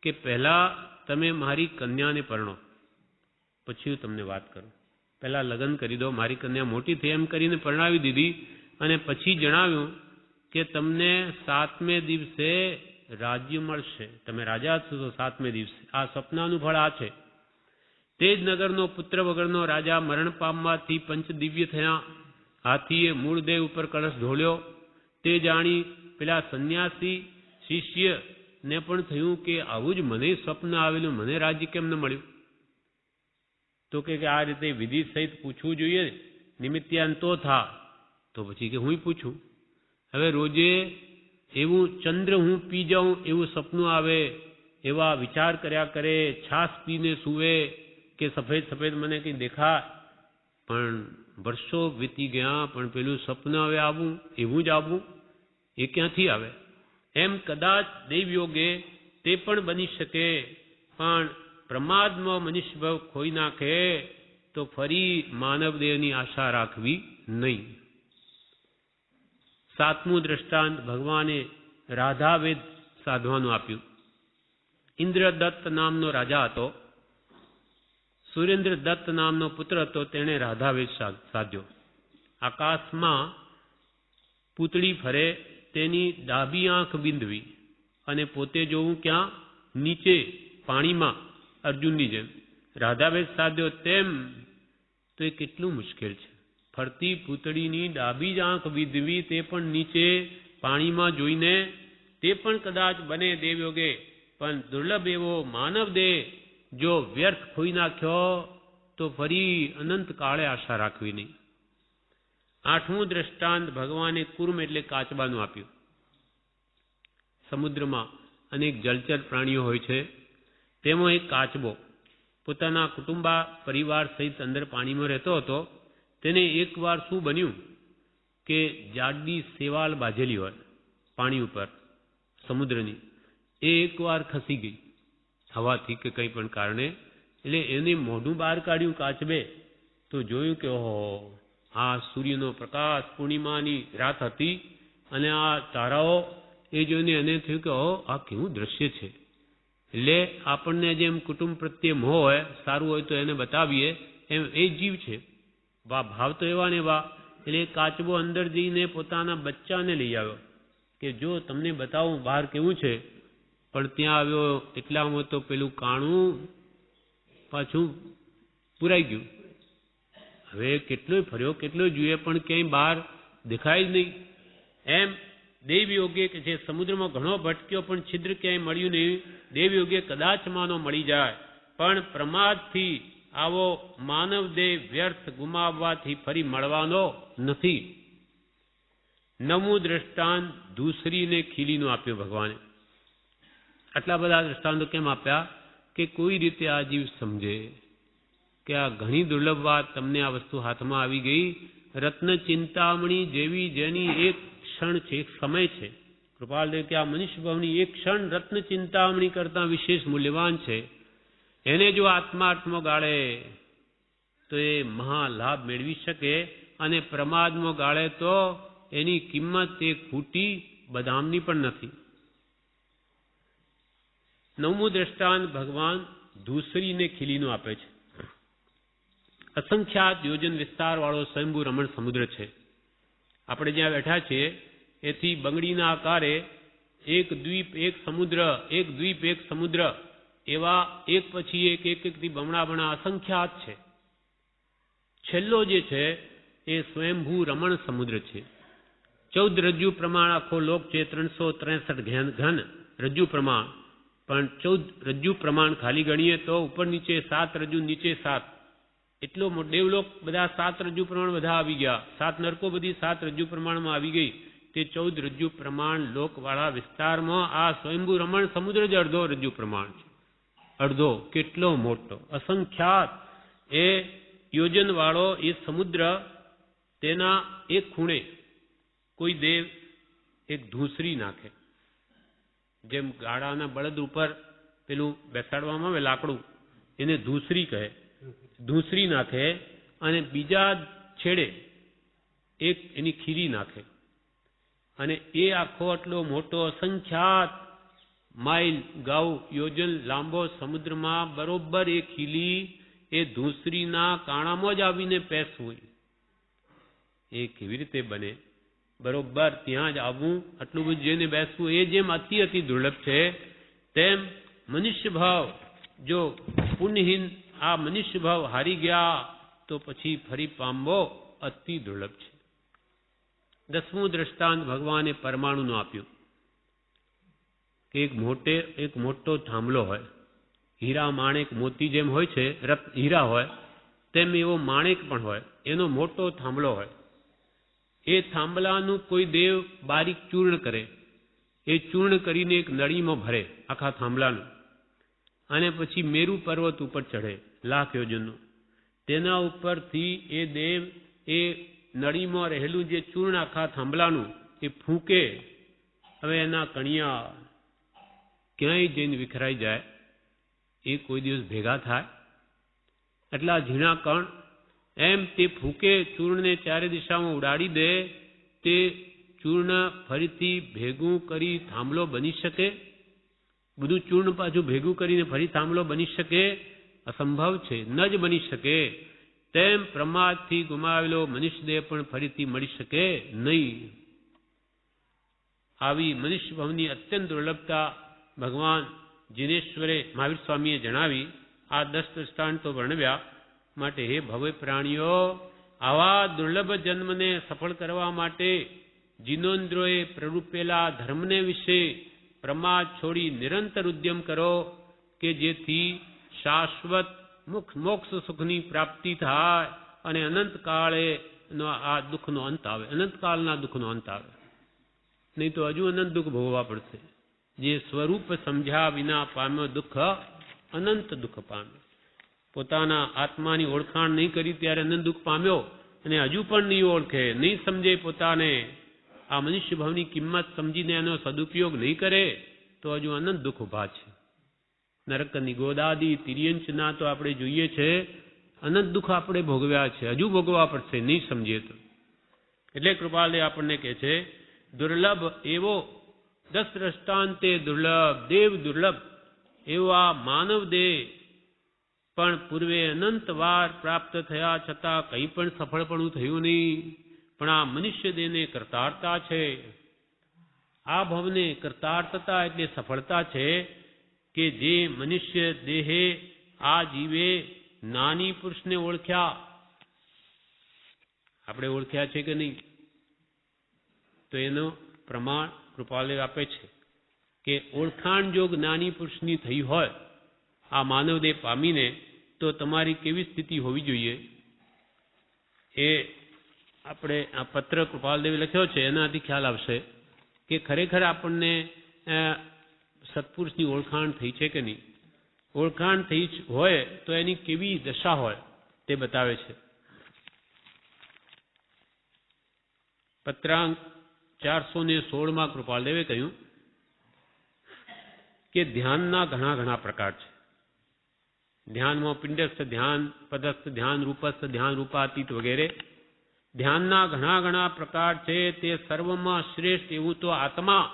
કે પહેલા તમે મારી કન્યાને પરણો, પછી હું તમને વાત કરું. પહેલા લગ્ન કરી દો, મારી કન્યા મોટી થઈ, એમ કરીને પરણાવી દીધી. અને પછી જણાવ્યું કે તમને 7મે દિવસે રાજ્ય મળશે, તમે રાજા છો તો 7મે દિવસે. આ સપનાનું ફળ આ છે. તે જ નગરનો પુત્ર વગરનો રાજા મરણ પામવાથી પંચદિવ્ય થયા. હાથીએ મૂળદેવ ઉપર કળશ ઢોળ્યો. તે જાણી પેલા સંન્યાસી શિષ્યને પણ થયું કે આવું જ મને સ્વપ્ન આવેલું, મને રાજ્ય કેમ ન મળ્યું? તો કે આ રીતે વિધિ સહિત પૂછવું જોઈએ. નિમિત્યાન તો થા, તો પછી કે હું પૂછું. હવે રોજે એવું ચંદ્ર હું પી જાઉં એવું સપનું આવે, એવા વિચાર કર્યા કરે, છાસ પીને સૂવે કે સફેદ સફેદ મને કંઈ દેખાય. પણ વર્ષો વીતી ગયા, પણ પેલું સપનું હવે આવું, એવું જ આવવું, એ ક્યાંથી આવે? એમ કદાચ દૈવયોગે તે પણ બની શકે, પણ પ્રમાદમાં મનુષ્યભાવ ખોઈ નાખે તો ફરી માનવદેહની આશા રાખવી નહીં. 7મું દ્રષ્ટાંત ભગવાને રાધાવેદ સાધવાનું આપ્યું. ઇન્દ્રદત્ત નામનો રાજા હતો. સુરેન્દ્ર દત્ત નામનો પુત્ર હતો. તેણે રાધાવેદ સાધ્યો. આકાશમાં પૂતળી ફરે, તેની ડાબી આંખ બીંધવી અને પોતે જોવું ક્યાં? નીચે પાણીમાં, અર્જુનની જેમ. રાધાવેદ સાધ્યો તેમ તો એ કેટલું મુશ્કેલ છે. ફરતી પૂતળીની ડાબી જ આંખ બીંધવી, તે પણ નીચે પાણીમાં જોઈને. તે પણ કદાચ બને દેવયોગે, પણ દુર્લભ એવો માનવ દેહ જો વ્યર્થ ખોઈ નાખ્યો તો ફરી અનંત કાળે આશા રાખવી નહીં. 8મું દ્રષ્ટાંત ભગવાને કુર્મ એટલે કાચબાનું આપ્યું. સમુદ્રમાં અનેક જળચર પ્રાણીઓ હોય છે. તેમાં એક કાચબો પોતાના કુટુંબા પરિવાર સહિત અંદર પાણીમાં રહેતો હતો. તેને એકવાર શું બન્યું કે જાડી સેવાલ બાંધેલી હોય પાણી ઉપર સમુદ્રની, એ એકવાર ખસી ગઈ હવાથી કે કંઈ પણ કારણે. એટલે એને મોઢું બહાર કાઢ્યું કાચબે, તો જોયું કે ઓહો, આ સૂર્યનો પ્રકાશ, પૂર્ણિમાની રાત હતી અને આ તારાઓ, એ જોઈને એને થયું કે ઓહો, આ કેવું દ્રશ્ય છે. એટલે આપણને જેમ કુટુંબ પ્રત્યે મોહ હોય, સારું હોય તો એને બતાવીએ, એમ એ જીવ છે. ભાવ તો એવા ને એવા. એટલે કાચબો અંદર જઈને પોતાના બચ્ચાને લઈ આવ્યો કે જો તમને બતાવું બહાર કેવું છે. પણ ત્યાં આવ્યો એટલામાં તો પેલું કાણું પાછું પુરાઈ ગયું. હવે કેટલોય ફર્યો, કેટલોય જોઈએ, પણ ક્યાંય બહાર દેખાય જ નહીં. એમ દેવયોગે કે જે સમુદ્રમાં ઘણો ભટક્યો પણ છિદ્ર ક્યાંય મળ્યું નહીં. દેવયોગે કદાચ માનો મળી જાય, પણ પ્રમાદથી આવો માનવ દેહ વ્યર્થ ગુમાવવાથી ફરી મળવાનો નથી. નવમું દ્રષ્ટાંત ધૂસરીને ખીલીનું આપ્યું ભગવાને. આટલા બધા દ્રષ્ટાંતો કેમ આપ્યા? કે કોઈ રીતે આ જીવ સમજે કે આ ઘણી દુર્લભ વાત, તમને આ વસ્તુ હાથમાં આવી ગઈ. રત્ન ચિંતામણી જેવી જેની એક ક્ષણ છે, એક સમય છે. કૃપાલદેવ કે આ મનુષ્ય ભાવની એક ક્ષણ રત્ન ચિંતામણી કરતા વિશેષ મૂલ્યવાન છે. એને જો આત્માર્થમાં ગાળે તો એ મહાલાભ મેળવી શકે, અને પ્રમાદમાં ગાળે તો એની કિંમત એક ફૂટી બદામની પણ નથી. નવમું દ્રષ્ટાંત ભગવાન ધૂસરીને ખીલીનું આપે છે. અસંખ્યાત યોજન વિસ્તાર વાળો સ્વયંભૂ રમણ સમુદ્ર છે. આપણે જ્યાં બેઠા છીએ એથી બંગડીના આકારે એક દ્વીપ એક સમુદ્ર, એક દ્વીપ એક સમુદ્ર, એવા એક પછી એક થી બમણા અસંખ્યાત છે. છેલ્લો જે છે એ સ્વયંભૂ રમણ સમુદ્ર છે. 14 રજ્જુ પ્રમાણ આખો લોક છે, 363 ઘન રજ્જુ પ્રમાણ. પણ 14 રજ્જુ પ્રમાણ ખાલી ગણીએ તો ઉપર નીચે 7 રજ્જુ, નીચે 7. એટલો દેવલોક બધા 7 રજ્જુ પ્રમાણ બધા આવી ગયા. 7 નરકો બધી 7 રજ્જુ પ્રમાણમાં આવી ગઈ. તે 14 રજ્જુ પ્રમાણ લોકવાળા વિસ્તારમાં આ સ્વયંભૂ રમણ સમુદ્ર જ અડધો રજ્જુ પ્રમાણ છે. અડધો કેટલો મોટો અસંખ્યાત એ યોજન વાળો એ સમુદ્ર. તેના એક ખૂણે કોઈ દેવ એક ધૂસરી નાખે. જેમ ગાડાના બળદ ઉપર પેલું બેસાડવામાં આવે લાકડું, એને ધૂસરી કહે. ધૂસરી નાખે અને બીજા છેડે એક એની ખીલી નાખે, અને એ આખો આટલો મોટો અસંખ્યાત માઇલ ગાઉ યોજન લાંબો સમુદ્રમાં બરોબર એ ખીલી એ ધૂસરીના કાણામાં જ આવીને પેસવું. એ કેવી રીતે બને? બરોબર ત્યાં જ આવવું, આટલું બધું જઈને બેસવું. એ જેમ અતિ દુર્લભ છે, તેમ મનુષ્ય ભાવ જો પુણ્યહીન આ મનુષ્ય ભાવ હારી ગયા તો પછી ફરી પામવો અતિ દુર્લભ છે. 10મું દ્રષ્ટાંત ભગવાને પરમાણુનું આપ્યું કે એક મોટો થાંભલો હોય. હીરા માણેક મોતી જેમ હોય છે, હીરા હોય તેમ એવો માણેક પણ હોય. એનો મોટો થાંભલો હોય. એ થાંભલાનું કોઈ દેવ બારીક ચૂર્ણ કરે. એ ચૂર્ણ કરીને એક નળીમાં ભરે આખા થાંભલાનું, અને પછી મેરુ પર્વત ઉપર ચઢે 1,00,000 યોજનનું. તેના ઉપરથી એ દેવ એ નળીમાં રહેલું જે ચૂર્ણ આખા થાંભલાનું એ ફૂંકે. હવે એના કણિયા ક્યાંય જઈને વિખરાઈ જાય. એ કોઈ દિવસ ભેગા થાય? એટલા ઝીણા કણ એમ તે ફૂંકે ચૂર્ણને ચારે દિશામાં ઉડાડી દે. તે ચૂર્ણ ફરીથી ભેગું કરી થાંભલો બની શકે? બધું ચૂર્ણ પાછું ભેગું કરીને ફરી થાંભલો બની શકે? અસંભવ છે, ન જ બની શકે. તેમ પ્રમાદથી ગુમાવેલો મનુષ્યદેહ પણ ફરીથી મળી શકે નહીં. આવી મનુષ્ય ભાવની અત્યંત દુર્લભતા ભગવાન જીનેશ્વરે મહાવીર સ્વામીએ જણાવી. આ 10 દ્રષ્ટાંતો વર્ણવ્યા. માટે હે ભવે પ્રાણીઓ, આવા દુર્લભ જન્મને સફળ કરવા માટે જીનોન્દ્રોએ પ્રરૂપેલા ધર્મને વિશે પ્રમાદ છોડી નિરંતર ઉદ્યમ કરો, કે જેથી શાશ્વત મોક્ષ સુખની પ્રાપ્તિ થાય અને અનંતકાળે આ દુઃખનો અંત આવે. અનંતકાળના દુઃખનો અંત આવે. નહીં તો હજુ અનંત દુઃખ ભોગવવા પડશે. જે સ્વરૂપ સમજ્યા વિના પામ્યો દુઃખ અનંત દુઃખ પામે. પોતાના આત્માની ઓળખાણ નહીં કરી ત્યારે અનંત દુઃખ પામ્યો, અને હજુ પણ નહીં ઓળખે, નહીં સમજે પોતાને, આ મનુષ્ય ભાવની કિંમત સમજીને એનો સદુપયોગ નહીં કરે તો હજુ અનંત દુઃખ ઉભા છે. નરકની ગોદાદી તિર્યંચના તો આપણે જોઈએ છે. અનંત દુઃખ આપણે ભોગવ્યા છે, હજુ ભોગવવા પડશે નહીં સમજીએ તો. એટલે કૃપાલે આપણને કહે છે દુર્લભ એવો 10 દ્રષ્ટાંતે દુર્લભ દેવ દુર્લભ એવો આ માનવ દેહ પણ પૂર્વે અનંત વાર પ્રાપ્ત થયા છતાં કંઈ પણ સફળપણું થયું નહીં. પણ આ મનુષ્ય દેહને કર્તારતા છે. આ ભવને કર્તાર્થતા એટલે સફળતા છે કે જે મનુષ્ય દેહે આ જીવે નાની પુરુષને ઓળખ્યા. આપણે ઓળખ્યા છે કે નહીં? તો એનો પ્રમાણ કૃપાલે આપે છે કે ઓળખાણ જો જ્ઞાની પુરુષની થઈ હોય આ માનવદેહ પામીને, તો તમારી કેવી સ્થિતિ હોવી જોઈએ? એ આપણે આ પત્ર કૃપાલદેવે લખ્યો છે એનાથી ખ્યાલ આવશે કે ખરેખર આપણને સત્પુરુષની ઓળખાણ થઈ છે કે નહીં. ઓળખાણ થઈ હોય તો એની કેવી દશા હોય તે બતાવે છે. પત્રાંક 416 કૃપાલદેવે કહ્યું કે ધ્યાનના ઘણા ઘણા પ્રકાર છે. ધ્યાનમાં પિંડસ્થ ધ્યાન, પદસ્થ ધ્યાન, રૂપસ્થ ધ્યાન, રૂપાતીત વગેરે ધ્યાનના ઘણા ઘણા પ્રકાર છે. તે સર્વમાં શ્રેષ્ઠ એવું તો આત્મા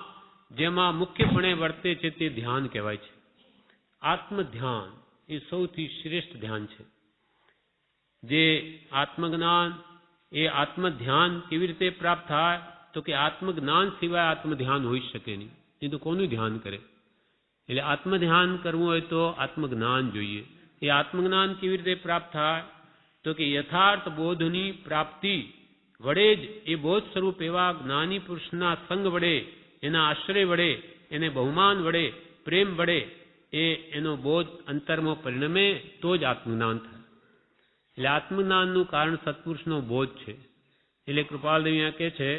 જેમાં મુખ્યપણે વર્તે છે તે ધ્યાન કહેવાય છે. આત્મ ધ્યાન એ સૌથી શ્રેષ્ઠ ધ્યાન છે. જે આત્મજ્ઞાન એ આત્મ ધ્યાન કેવી રીતે પ્રાપ્ત થાય તો કે આત્મજ્ઞાન સિવાય આત્મ ધ્યાન હોઈ શકે નહીં. એ તો કોનું ધ્યાન કરે? એટલે આત્મ ધ્યાન કરવું હોય તો આત્મજ્ઞાન જોઈએ. એ આત્મજ્ઞાન કેવી રીતે પ્રાપ્ત થાય તો કે યથાર્થ બોધની પ્રાપ્તિ વડે જ એ બોધ સ્વરૂપ એવા જ્ઞાની પુરુષના સંગ વડે, એના આશ્રય વડે, એને બહુમાન વડે, પ્રેમ વડે એનો બોધ અંતરમાં પરિણમે તો જ આત્મજ્ઞાન થાય. એટલે આત્મજ્ઞાનનું કારણ સત્પુરુષનો બોધ છે. એટલે કૃપાલદેવ અહીંયા કહે છે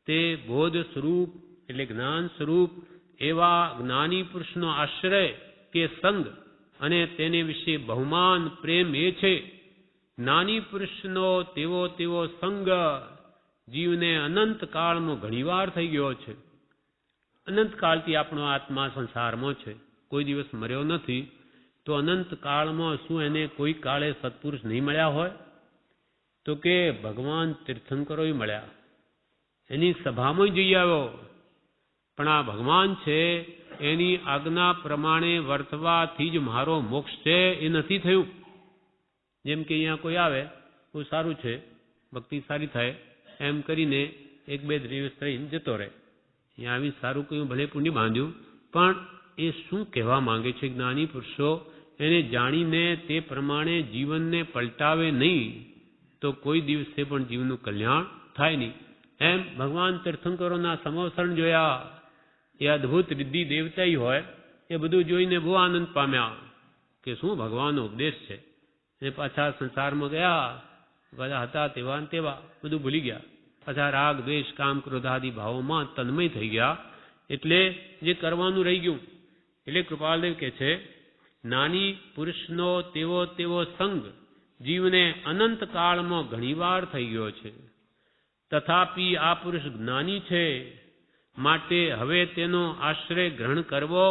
તે બોધ સ્વરૂપ એટલે જ્ઞાન સ્વરૂપ એવા જ્ઞાની પુરુષનો આશ્રય કે સંગ અને તેને વિશે બહુમાન પ્રેમ એ છે. જ્ઞાની પુરુષનો તેવો તેવો સંગ જીવને અનંત કાળમાં ઘણીવાર થઈ ગયો છે. અનંત કાળથી આપણો આત્મા સંસારમાં છે, કોઈ દિવસ મર્યો નથી. તો અનંત કાળમાં શું એને કોઈ કાળે સત્પુરુષ નહીં મળ્યા હોય? તો કે ભગવાન તીર્થંકરો મળ્યા, એની સભામાં જઈ આવ્યો. પણ આ ભગવાન છે એની આજ્ઞા પ્રમાણે વર્તવાથી જ મારો મોક્ષ છે એ નથી થયું. જેમ કે અહીંયા કોઈ આવે, કોઈ સારું છે, ભક્તિ સારી થાય એમ કરીને એક બે દિવસ રહીને જતો રહે. અહીંયા આવી સારું કહ્યું, ભલે પુણ્ય બાંધ્યું, પણ એ શું કહેવા માંગે છે? જ્ઞાની પુરુષો એને જાણીને તે પ્રમાણે જીવનને પલટાવે નહીં તો કોઈ દિવસે પણ જીવનું કલ્યાણ થાય નહીં. એમ ભગવાન તીર્થંકરોના સમવસરણ જોયા. એ અદ્ભુત રિદ્ધિ દેવતાઈ હોય એ બધું જોઈને બહુ આનંદ પામ્યા કે શું ભગવાનનો ઉપદેશ છે. એ પાછા સંસારમાં ગયા, બધા હતા તેવા ને તેવા બધું ભૂલી ગયા. પાછા રાગ, દ્વેષ, કામ, ક્રોધાદિ ભાવોમાં તન્મય થઈ ગયા. એટલે જે કરવાનું રહી ગયું. એટલે કૃપાલદેવ કહે છે નાની પુરુષનો તેવો તેવો સંગ જીવને અનંત કાળમાં ઘણીવાર થઈ ગયો છે. તથાપિ આ પુરુષ જ્ઞાની છે, માટે હવે તેનો આશ્રય ગ્રહણ કરવો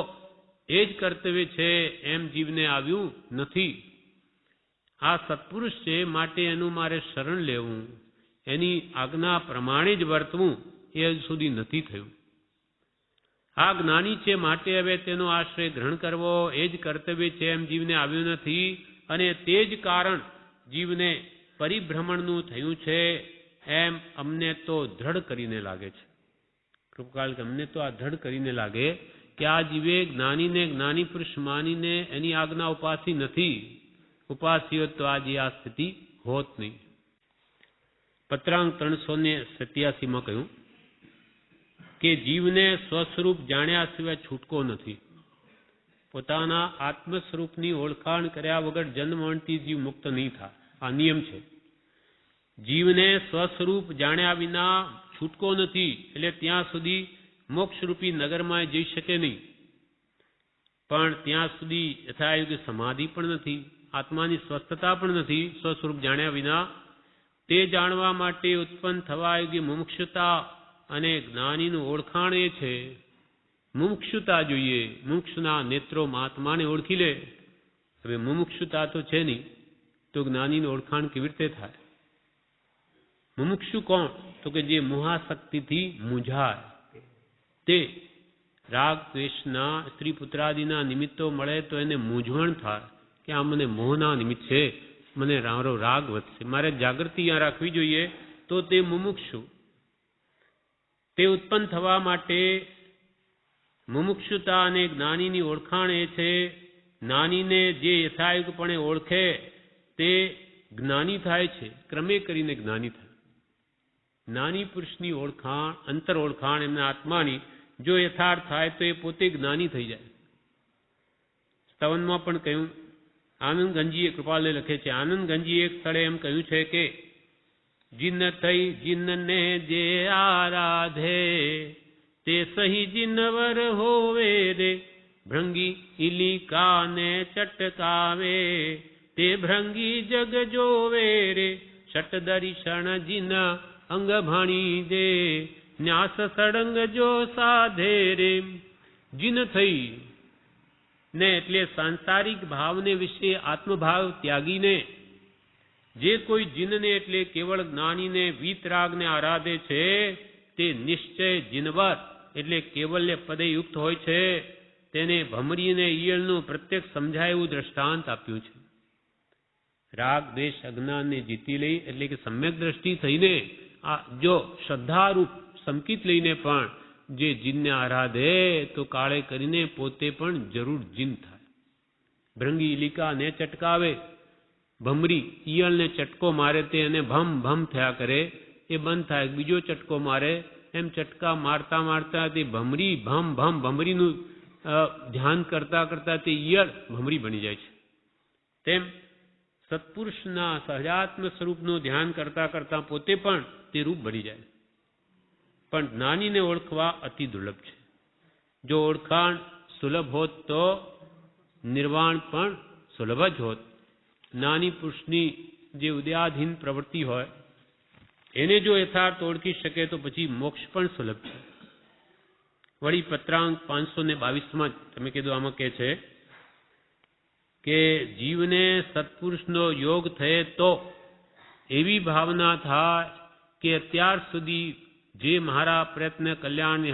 એ જ કર્તવ્ય છે એમ જીવને આવ્યું નથી. આ સત્પુરુષ છે માટે એનું મારે શરણ લેવું, એની આજ્ઞા પ્રમાણે જ વર્તવું એ હજુ સુધી નથી થયું. આ જ્ઞાની છે માટે હવે તેનો આશ્રય ગ્રહણ કરવો એ જ કર્તવ્ય છે એમ જીવને આવ્યું નથી. અને તે જ કારણ જીવને પરિભ્રમણનું થયું છે એમ અમને તો દ્રઢ કરીને લાગે છે. કૃપાલ કે અમને તો આ દ્રઢ કરીને લાગે કે આ જીવે જ્ઞાનીને જ્ઞાની પુરુષ માનીને એની આજ્ઞા ઉપાસી નથી. ઉપાસી હોત તો આજે આ સ્થિતિ હોત નહીં. પત્રાંક 387 કહ્યું કે જીવને સ્વસ્વરૂપ જાણ્યા સિવાય છૂટકો નથી. પોતાના આત્મ સ્વરૂપની ઓળખાણ કર્યા વગર જન્મમરણથી જીવ મુક્ત નહીં થાય. આ નિયમ છે. જીવને સ્વસ્વરૂપ જાણ્યા વિના છૂટકો નથી. એટલે ત્યાં સુધી મોક્ષરૂપી નગરમાં જઈ શકે નહીં. પણ ત્યાં સુધી યથાયોગ્ય સમાધિ પણ નથી, આત્માની સ્વસ્થતા પણ નથી સ્વસ્વરૂપ જાણ્યા વિના. તે જાણવા માટે ઉત્પન્ન થવા યોગ્ય મુમુક્ષુતા અને જ્ઞાનીનું ઓળખાણ એ છે. મુમુક્ષુતા જોઈએ. મુમુક્ષુના નેત્રોમાં આત્માને ઓળખી લે. હવે મુમુક્ષુતા તો છે નહીં તો જ્ઞાનીનું ઓળખાણ કેવી રીતે થાય? મુમુક્ષુ કોણ? તો કે જે મોહાશક્તિથી મૂંઝાય. તે રાગ દ્વેષના સ્ત્રી પુત્રાદિના નિમિત્તો મળે તો એને મૂંઝવણ થાય કે આ મને મોહના નિમિત્ત છે, મને મારો રાગ વધશે, મારે જાગૃતિ અહીંયા રાખવી જોઈએ. તો તે મુમુક્ષુ. તે ઉત્પન્ન થવા માટે મુમુક્ષુતા અને જ્ઞાનીની ઓળખાણ એ છે. જ્ઞાનીને જે યથાયોગપણે ઓળખે તે જ્ઞાની થાય છે. ક્રમે કરીને જ્ઞાની થાય. જ્ઞાની પુરુષની ઓળખાણ, અંતર ઓળખાણ એમના આત્માની જો યથાર્થ થાય તો એ પોતે જ્ઞાની થઈ જાય. સ્તવનમાં પણ કહ્યું, આનંદ ગંજીએ કૃપાલને લખે છે, આનંદ ગંજીએ એક સ્થળે એમ કહ્યું છે કે जिन थई जिनने जे आराधे ते सही जिनवर होवे रे भृंगी इलिका ने चटकावे ते भृंगी जग जोवे रे शट दर्शन जिन अंग भणी दे न्यास सड़ंग जो साधे रे जिन थई ने એટલે સાંસારિક ભાવને વિશે આત્મભાવ ત્યાગીને જે કોઈ જીનને એટલે કેવળ જ્ઞાનીને વીતરાગને આરાધે છે તે નિશ્ચય જીનવર એટલે કેવલ્ય પદે યુક્ત હોય છે. તેને ભમરીને ઈયળનું પ્રત્યક્ષ સમજાયું દ્રષ્ટાંત આપ્યું છે. રાગ દ્વેષ અજ્ઞાનને જીતી લઈ એટલે કે સમ્યક દ્રષ્ટિ થઈને આ જો શ્રદ્ધારૂપ સંકિત લઈને પણ જે જીનને આરાધે તો કાળે કરીને પોતે પણ જરૂર જીન થાય. ભૃંગી ઇલિકાને ચટકાવે, ભમરી ઈયળને ચટકો મારે તે અને ભમ ભમ થયા કરે એ બંધ થાય. બીજો ચટકો મારે એમ ચટકા મારતા મારતા તે ભમરી ભમ ભમ ભમરીનું ધ્યાન કરતા કરતા તે ઈયળ ભમરી બની જાય છે. તેમ સત્પુરુષના સહજાત્મ સ્વરૂપનું ધ્યાન કરતા કરતા પોતે પણ તે રૂપ બની જાય. પણ જ્ઞાનીને ઓળખવા અતિ દુર્લભ છે. જો ઓળખાણ સુલભ હોત તો નિર્વાણ પણ સુલભ જ હોત. જ્ઞાની પુરુષની જે ઉદયાધીન પ્રવૃત્તિ હોય એને જો યથાર્થ ઓળખી શકે તો પછી મોક્ષ પણ સુલભ છે. વળી પત્રાંક 522માં તમે કીધું આમાં કહે છે કે જીવને સત્પુરુષનો યોગ થયે તો એવી ભાવના થાય કે અત્યાર સુધી જે મારા પ્રયત્ન કલ્યાણ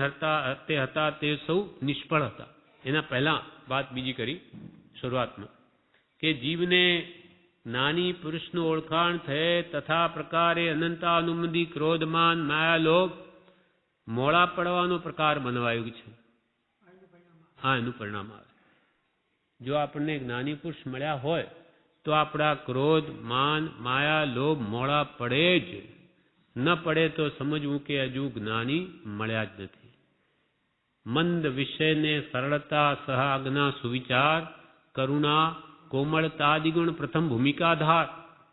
હતા તે સૌ નિષ્ફળ હતા. એના પહેલા વાત બીજી કરી શરૂઆતમાં કે જીવને જ્ઞાની પુરુષનું ઓળખાણ થયે તથા પ્રકારે અનંતાનુમદી ક્રોધમાન માયા લોભ મોડા પડવાનો પ્રકાર બનવાયું છે. હા, એનું પરિણામ આવે. જો આપણને જ્ઞાની પુરુષ મળ્યા હોય તો આપણા ક્રોધ માન માયા લોભ મોડા પડે જ. ન પડે તો સમજવું કે હજુ જ્ઞાની મળ્યા જ નથી. મંદ વિષયને સરળતા સહાજ્ઞા સુવિચાર કરુણા કોમળતા આદિગુણ પ્રથમ ભૂમિકાધાર.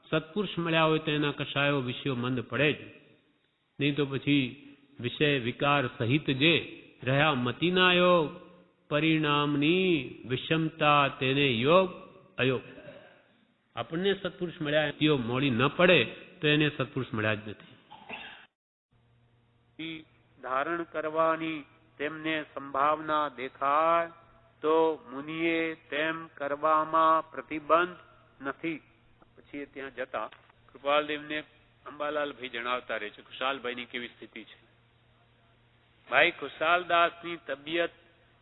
સત્પુરુષ મળ્યા હોય તો એના કશાયો વિષયો મંદ પડે જ નહીં. તો પછી વિષય વિકાર સહિત જે રહ્યા મતિના યોગ પરિણામની વિષમતા તેને યોગ અયોગ. આપણને સત્પુરુષ મળ્યા તેઓ મોડી ન પડે તો એને સત્પુરુષ મળ્યા જ નથી. ધારણ કરવાની તેમને સંભાવના દેખાય તો મુનિએ તેમ કરવામાં પ્રતિબંધ નથી. પછી ત્યાં જતા કૃપાલદેવને અંબાલાલભાઈ જણાવતા રહે છે ખુશાલભાઈની કેવી સ્થિતિ છે. ભાઈ ખુશાલદાસની તબિયત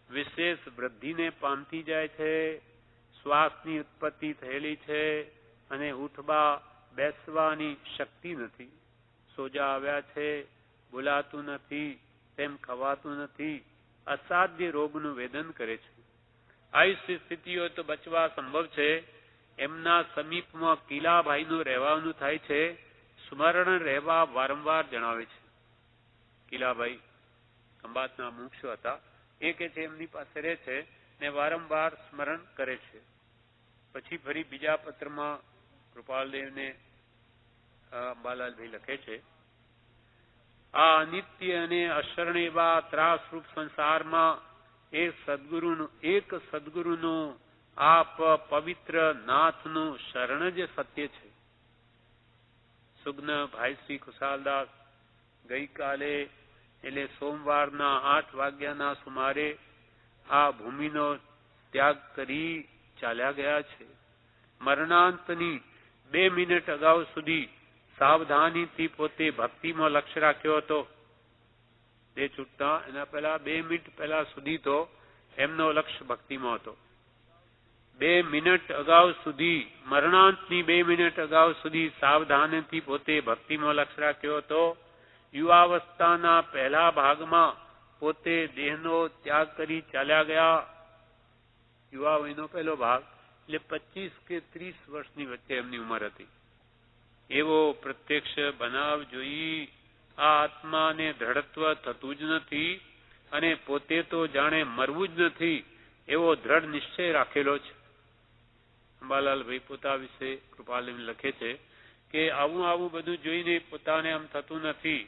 વિશેષ વૃદ્ધિને પામતી જાય છે. શ્વાસની ઉત્પત્તિ થયેલી છે અને ઉઠવા બેસવાની શક્તિ નથી. સોજા આવ્યા છે, બોલાતું નથી, તેમ ખવાતું નથી. અસાધ્ય રોગનું વેદન કરે છે. આયુષ્ય સ્થિતિઓ તો બચવા સંભવ છે. એમના સમીપમાં કિલાભાઈનું રહેવાનું થાય છે. સ્મરણ રહેવા વારંવાર જણાવે છે. કિલાભાઈ ખંભાતના મુક્ષો હતા. એ કે છે એમની પાસે રહે છે ને વારંવાર સ્મરણ કરે છે. પછી ફરી બીજા પત્રમાં કૃપાલદેવને અંબાલાલભાઈ લખે છે આ અનિત્ય અને અશરણ એવા ત્રાસરૂપ સંસારમાં એક સદગુરુનું આપ પવિત્ર નાથનું શરણ જ સત્ય છે. સુગ્ન ભાઈ શ્રી ખુશાલદાસ ગઈકાલે એટલે સોમવારના 8 વાગ્યાના સુમારે આ ભૂમિનો ત્યાગ કરી ચાલ્યા ગયા છે. મરણાંતની 2 મિનિટ અગાઉ સુધી સાવધાનીથી પોતે ભક્તિમાં લક્ષ્ય રાખ્યો હતો. તે છૂટતા એના પહેલા 2 મિનિટ પહેલા સુધી તો એમનો લક્ષ્ય ભક્તિમાં હતો. 2 મિનિટ અગાઉ સુધી મરણાંતની 2 મિનિટ અગાઉ સુધી સાવધાનીથી પોતે ભક્તિમાં લક્ષ્ય રાખ્યો હતો. યુવાવસ્થાના પહેલા ભાગમાં પોતે દેહનો ત્યાગ કરી ચાલ્યા ગયા. યુવા વયનો પહેલો ભાગ એટલે 25 કે 30 વર્ષની વચ્ચે એમની ઉંમર હતી. એવો પ્રત્યક્ષ બનાવ જોઈ આ આત્માને દ્રઢત્વ થતું જ નથી અને પોતે તો જાણે મરવું જ નથી એવો દ્રઢ નિશ્ચય રાખેલો છે. અંબાલાલભાઈ પોતા વિશે કૃપાલદેવ લખે છે કે આવું બધું જોઈને પોતાને આમ થતું નથી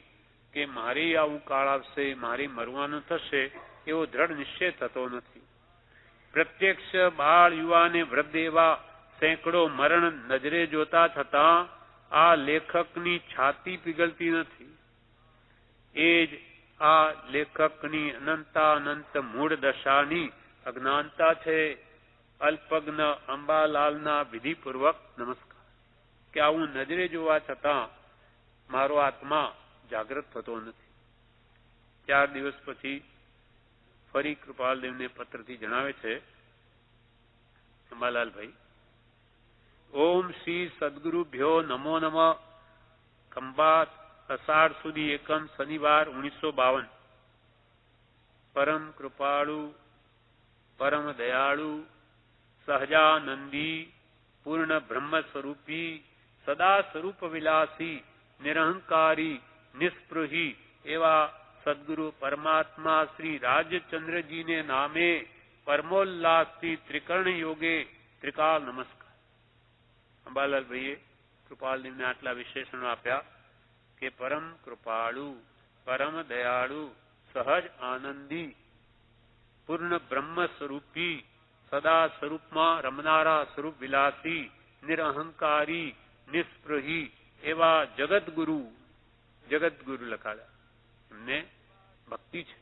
કે મારે આવું કાળ આવશે, મારે મરવાનું થશે, એવો દ્રઢ નિશ્ચય થતો નથી. પ્રત્યક્ષ બાળ, યુવાને વૃદ્ધ એવા સેંકડો મરણ નજરે જોતા છતાં આ લેખકની છાતી પીગળતી નથી. એ જ આ લેખકની અનંતાનંત મૂળ દશાની અજ્ઞાનતા છે. અલ્પજ્ઞ અંબાલાલના વિધિપૂર્વક નમસ્કાર. કે આવું નજરે જોવા છતાં મારો આત્મા જાગૃત થતો નથી. 4 દિવસ પછી ફરી કૃપાલદેવને પત્રથી જણાવે છે અંબાલાલભાઈ, ઓમ શ્રી સદગુરુભ્યો નમો નમઃ. ખંભાત અષાઢ સુધી એકમ શનિવાર 1952. પરમ કૃપાળુ, પરમ દયાળુ, સહજાનંદી, પૂર્ણ બ્રહ્મ સ્વરૂપી, સદા સ્વરૂપ વિલાસી, નિરહંકારી, નિસ્પૃહી એવા સદગુરુ પરમાત્મા શ્રી રાજચંદ્રજીને નામે પરમોલ્લાસથી ત્રિકર્ણ યોગે ત્રિકાલ નમસ્કાર. અંબાલાલભાઈએ કૃપાલદેવને આટલા વિશેષણો આપ્યા કે પરમ કૃપાળુ, પરમ દયાળુ, સહજ આનંદી, પૂર્ણ બ્રહ્મ સ્વરૂપી, સદા સ્વરૂપમાં રમનારા સ્વરૂપ વિલાસી, નિરહંકારી, નિસ્પૃહી એવા જગતગુરુ લખાયા, એમને ભક્તિ છે,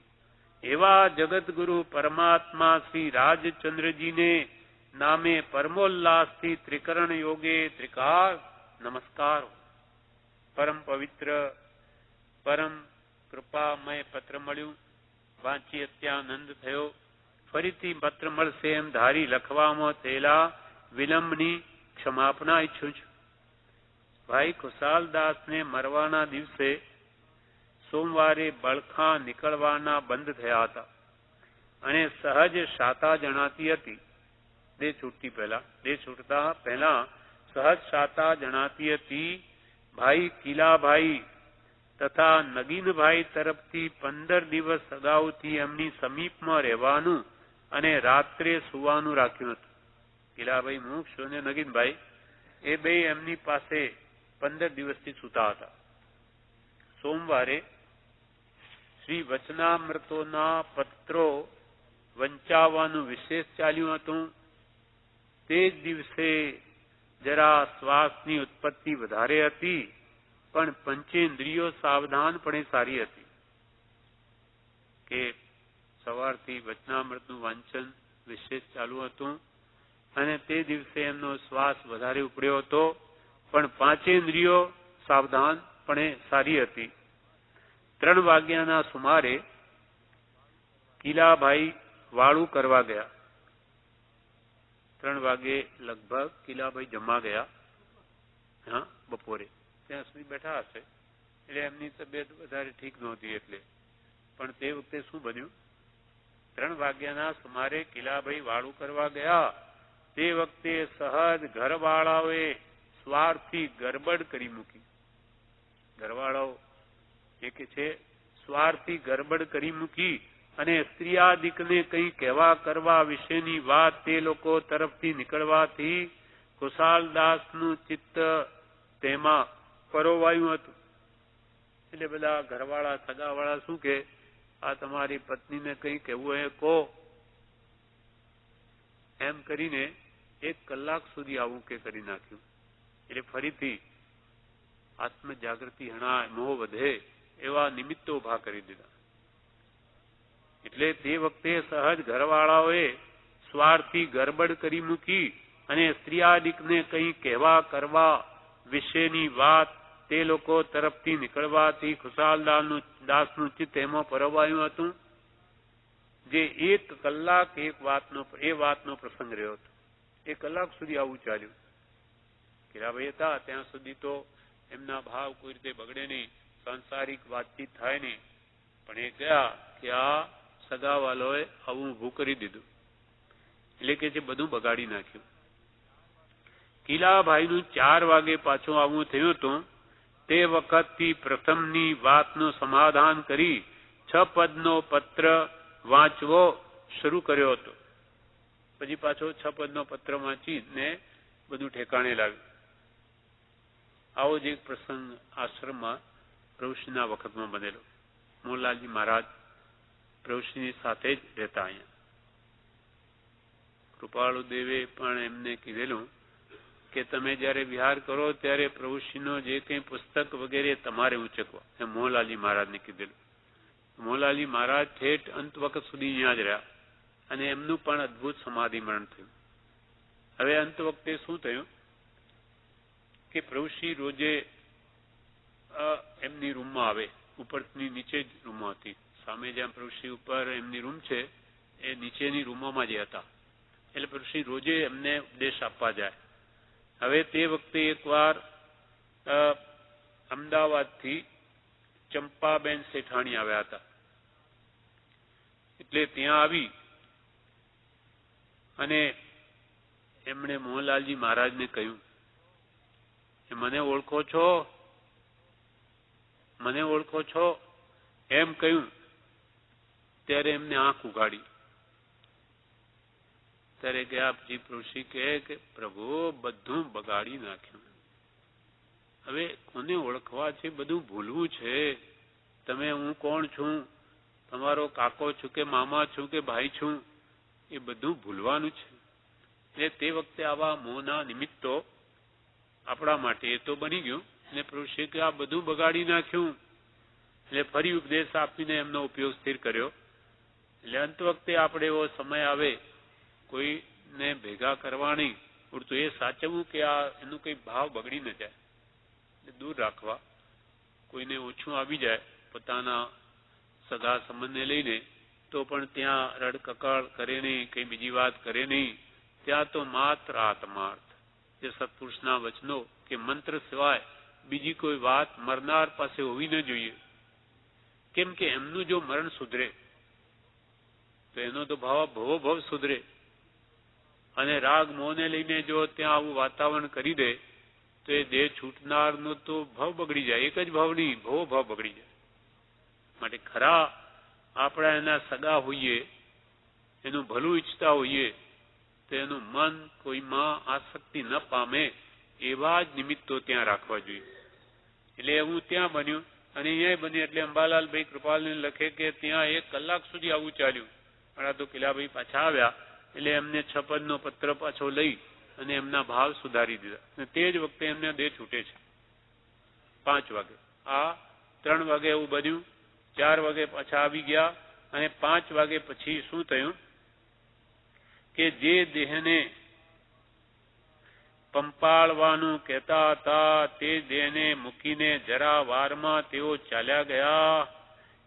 એવા જગતગુરુ પરમાત્મા શ્રી રાજચંદ્રજીને નામે પરમોલ્લાસથી ત્રિકરણ યોગે ત્રિકાળ નમસ્કાર. પરમ પવિત્ર, પરમ કૃપામય પત્ર મળ્યું. વાંચી અત્યાનંદ થયો. ફરીથી પત્ર મળશે એમ ધારી લખવામાં થયેલા વિલંબની ક્ષમાપના ઈચ્છું છું. ભાઈ ખુશાલદાસને મરવાના દિવસે સોમવારે બળખા નીકળવાના બંધ થયા હતા અને સહજ શાતા જણાતી હતી. દેહ છૂટતા પહેલા સહજ શાતા જણાતી હતી. ભાઈ કિલાભાઈ તથા નગીનભાઈ તરફથી 15 દિવસ અગાઉથી એમની સમીપમાં રહેવાનું અને રાત્રે સુવાનું રાખ્યું હતું. કિલાભાઈ મુક્ષ અને નગીનભાઈ એ બે એમની પાસે 15 દિવસથી સૂતા હતા. સોમવારે શ્રી વચનામૃતોના પત્રો વંચાવવાનું વિશેષ ચાલ્યું હતું. તે જ દિવસે જરા શ્વાસની ઉત્પત્તિ વધારે હતી, પણ પંચેન્દ્રિયો સાવધાનપણે સારી હતી. કે સવારથી વચનામૃતનું વાંચન વિશેષ ચાલુ હતું અને તે દિવસે એમનો શ્વાસ વધારે ઉપડ્યો હતો, પણ પાંચેન્દ્રિયો સાવધાનપણે સારી હતી. 3 વાગ્યાના સુમારે કિલાભાઈ વાળું કરવા ગયા. 3 વાગે લગભગ કિલાભાઈ જમવા ગયા. હા, બપોરે ત્યાં સુધી બેઠા હશે, એટલે એમની તબિયત વધારે ઠીક નહોતી એટલે. પણ તે વખતે શું બન્યું? 3 વાગ્યાના સુમારે કિલાભાઈ વાળું કરવા ગયા. તે વખતે સહજ ઘરવાળાઓએ સ્વાર્થી ગરબડ કરી મૂકી. ઘરવાળાઓ એ કે છે સ્વાર્થી ગરબડ કરી મૂકી અને સ્ત્રીયાદિકને કંઈ કહેવા કરવા વિશેની વાત તે લોકો તરફથી નીકળવાથી ખુશાલદાસનું ચિત્ત તેમાં પરોવાયું હતું. એટલે બધા ઘરવાળા સગાવાળા શું કે, આ તમારી પત્નીને કંઈ કહેવું એ કહો, એમ કરીને 1 કલાક સુધી આવું કે કરી નાખ્યું. એટલે ફરીથી આત્મજાગૃતિ હણાય, મોહ વધે એવા નિમિત્તો ઉભા કરી દીધા. એટલે તે વખતે સહજ ઘરવાળાઓએ સ્વાર્થી ગરબડ કરી મૂકી અને સ્ત્રીયાદિકને કંઈ કહેવા કરવા વિશેની વાત તે લોકો તરફથી નીકળવાથી ખુશાલદાસનું ચિત્ત એમાં પરોવાયું હતું. જે 1 કલાક એ વાતનો પ્રસંગ રહ્યો હતો. 1 કલાક સુધી આવું ચાલ્યું. કિરાભાઈ હતા ત્યાં સુધી તો એમના ભાવ કોઈ રીતે બગડે નહીં, સાંસારિક વાતચીત થાય નહીં. પણ એ ગયા કે આ સગાવાલોએ આવું ઊભું કરી દીધું, એટલે કે જે બધું બગાડી નાખ્યું. કિલાભાઈનું 4 વાગે પાછું આવું થયું હતું. તે વખતથી પ્રથમની વાતનું સમાધાન કરી 6 પદનો પત્ર વાંચવો શરૂ કર્યો હતો. પછી પાછો 6 પદનો પત્ર વાંચીને બધું ઠેકાણે લાવ્યું. આવો જ એક પ્રસંગ આશ્રમમાં પ્રભુશ્રીના વખતમાં બનેલો. મોહનલાલજી મહારાજ પ્રભુશ્રીની સાથે જ રહેતા. અહીંયા કૃપાળુ દેવે પણ એમને કીધેલું કે તમે જયારે વિહાર કરો ત્યારે પ્રભુશ્રીનો જે કંઈ પુસ્તક વગેરે તમારે ઉંચકવા, એમ મોહનલાલજી મહારાજને કીધેલું. મોહનલાલજી મહારાજ ઠેઠ અંત વખત સુધી અહીંયા જ રહ્યા અને એમનું પણ અદભુત સમાધિ મરણ થયું. હવે અંત વખતે શું થયું કે પ્રભુશ્રી રોજે એમની રૂમમાં આવે. ઉપરની નીચે જ રૂમો હતી. સામે જ્યાં પ્રભુશ્રી ઉપર એમની રૂમ છે એ નીચેની રૂમોમાં જ હતા. એટલે પ્રભુશ્રી રોજે એમને ઉપદેશ આપવા જાય. હવે તે વખતે એકવાર અમદાવાદથી ચંપાબેન શેઠાણી આવ્યા હતા. એટલે ત્યાં આવી અને એમણે મોહનલાલજી મહારાજને કહ્યું કે મને ઓળખો છો, મને ઓળખો છો એમ કહ્યું. ત્યારે એમને આંખ ઉઘાડી. ત્યારે ગયાજી પ્રભુશ્રી કહે કે પ્રભુ બધું બગાડી નાખ્યું. હવે કોને ઓળખવા છે, બધું ભૂલવું છે. તમે હું કોણ છું, તમારો કાકો છું કે મામા છું કે ભાઈ છું, એ બધું ભૂલવાનું છે. એટલે તે વખતે આવા મોહના નિમિત્તો આપણા માટે એ તો બની ગયું ને પ્રભુશ્રી કે આ બધું બગાડી નાખ્યું. એટલે ફરી ઉપદેશ આપીને એમનો ઉપયોગ સ્થિર કર્યો. એટલે અંત વખતે આપણે એવો સમય આવે કોઈને ભેગા કરવાની પૂરતું એ સાચવવું કે આ એનું કઈ ભાવ બગડી ન જાય, દૂર રાખવા. કોઈને ઓછું આવી જાય પોતાના સગા સંબંધને લઈને તો પણ ત્યાં રડકકળ કરે નહીં, કઈ બીજી વાત કરે નહીં. ત્યાં તો માત્ર આત્માર્થ જે સત્પુરુષના વચનો કે મંત્ર સિવાય બીજી કોઈ વાત મરનાર પાસે હોવી ન જોઈએ. કેમ કે એમનું જો મરણ સુધરે તો એનો તો ભાવ ભવો ભવ સુધરે. અને રાગ મોહને લઈને જો ત્યાં આવું વાતાવરણ કરી દે તો એ દેહ છૂટનારનો તો ભાવ બગડી જાય. એક જ ભાવ નહીં, ભવો ભાવ બગડી જાય. માટે ખરા આપણા એના સગા હોઈએ, એનું ભલું ઈચ્છતા હોઈએ તો એનું મન કોઈમાં આસક્તિ ન પામે એવા જ નિમિત્તો ત્યાં રાખવા જોઈએ. એટલે એવું ત્યાં બન્યું અને અહીંયા બન્યું. એટલે અંબાલાલભાઈ કૃપાલને લખે કે ત્યાં 1 કલાક સુધી આવું ચાલ્યું. પણ આ તો કિલાભાઈ પાછા આવ્યા એટલે એમને 6 પદનો પત્ર પાછો લઈ અને એમના ભાવ સુધારી દીધા. અને તે જ વખતે એમને દેહ છૂટે છે 5 વાગે. આ 3 વાગે એવું બન્યું, 4 વાગે પાછા આવી ગયા અને 5 વાગે પછી શું થયું કે જે દેહને પંપાળવાનું કહેતા હતા તે દેહને મૂકીને જરા વારમાં તેઓ ચાલ્યા ગયા.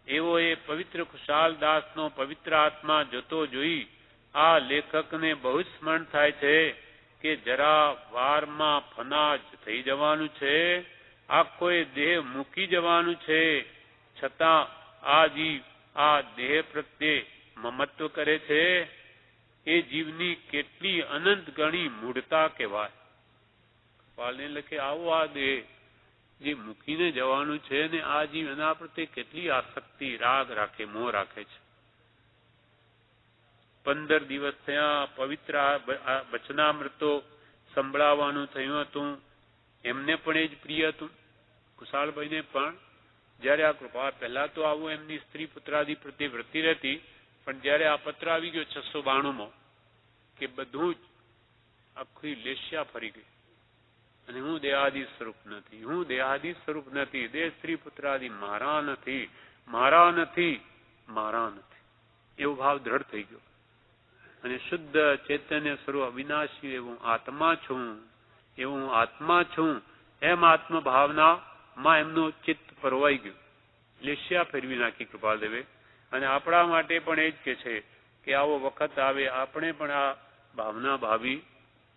એવો એ પવિત્ર ખુશાલદાસનો પવિત્ર આત્મા જતો જોઈ આ લેખકને બહુ જ સ્મરણ થાય છે કે જરા વારમાં ફના જ થઈ જવાનું છે, આખો એ દેહ મૂકી જવાનું છે. છતાં આ જીવ આ દેહ પ્રત્યે મમત્વ કરે છે. એ જીવની કેટલી અનંત ગણી મૂઢતા કહેવાય. કપાલને લખે આવો આ દેહ જે મૂકીને જવાનું છે ને આ જીવ એના પ્રત્યે કેટલી આસક્તિ, રાગ રાખે, મોહ રાખે છે. 15 દિવસ થયા. પવિત્ર વચનામૃતો સંભળાવવાનું થયું હતું. એમને પણ એ જ પ્રિય હતું. કુશાળભાઈને પણ જયારે આ કૃપા પહેલા તો આવું એમની સ્ત્રી પુત્રાદિ પ્રત્યે વૃત્તિ રહેતી, પણ જયારે આ પત્ર આવી ગયો 692માં કે બધું જ આખી લેસ્યા ફરી ગઈ અને હું દેહાદી સ્વરૂપ નથી, હું દેહાદી સ્વરૂપ નથી, દેહ સ્ત્રી પુત્રાદિ મારા નથી, મારા નથી, મારા નથી, એવો ભાવ દ્રઢ થઈ ગયો. અને શુદ્ધ ચૈતન્ય સ્વરૂપ અવિનાશી એવું આત્મા છું, એવું આત્મા છું એમ આત્મભાવનામાં એમનું ચિત્ત પરવાઈ ગયું. લેસ્યા ફેરવી નાખી કૃપાલદેવે. અને આપણા માટે પણ એ જ કે છે કે આવો વખત આવે આપણે પણ આ ભાવના ભાવી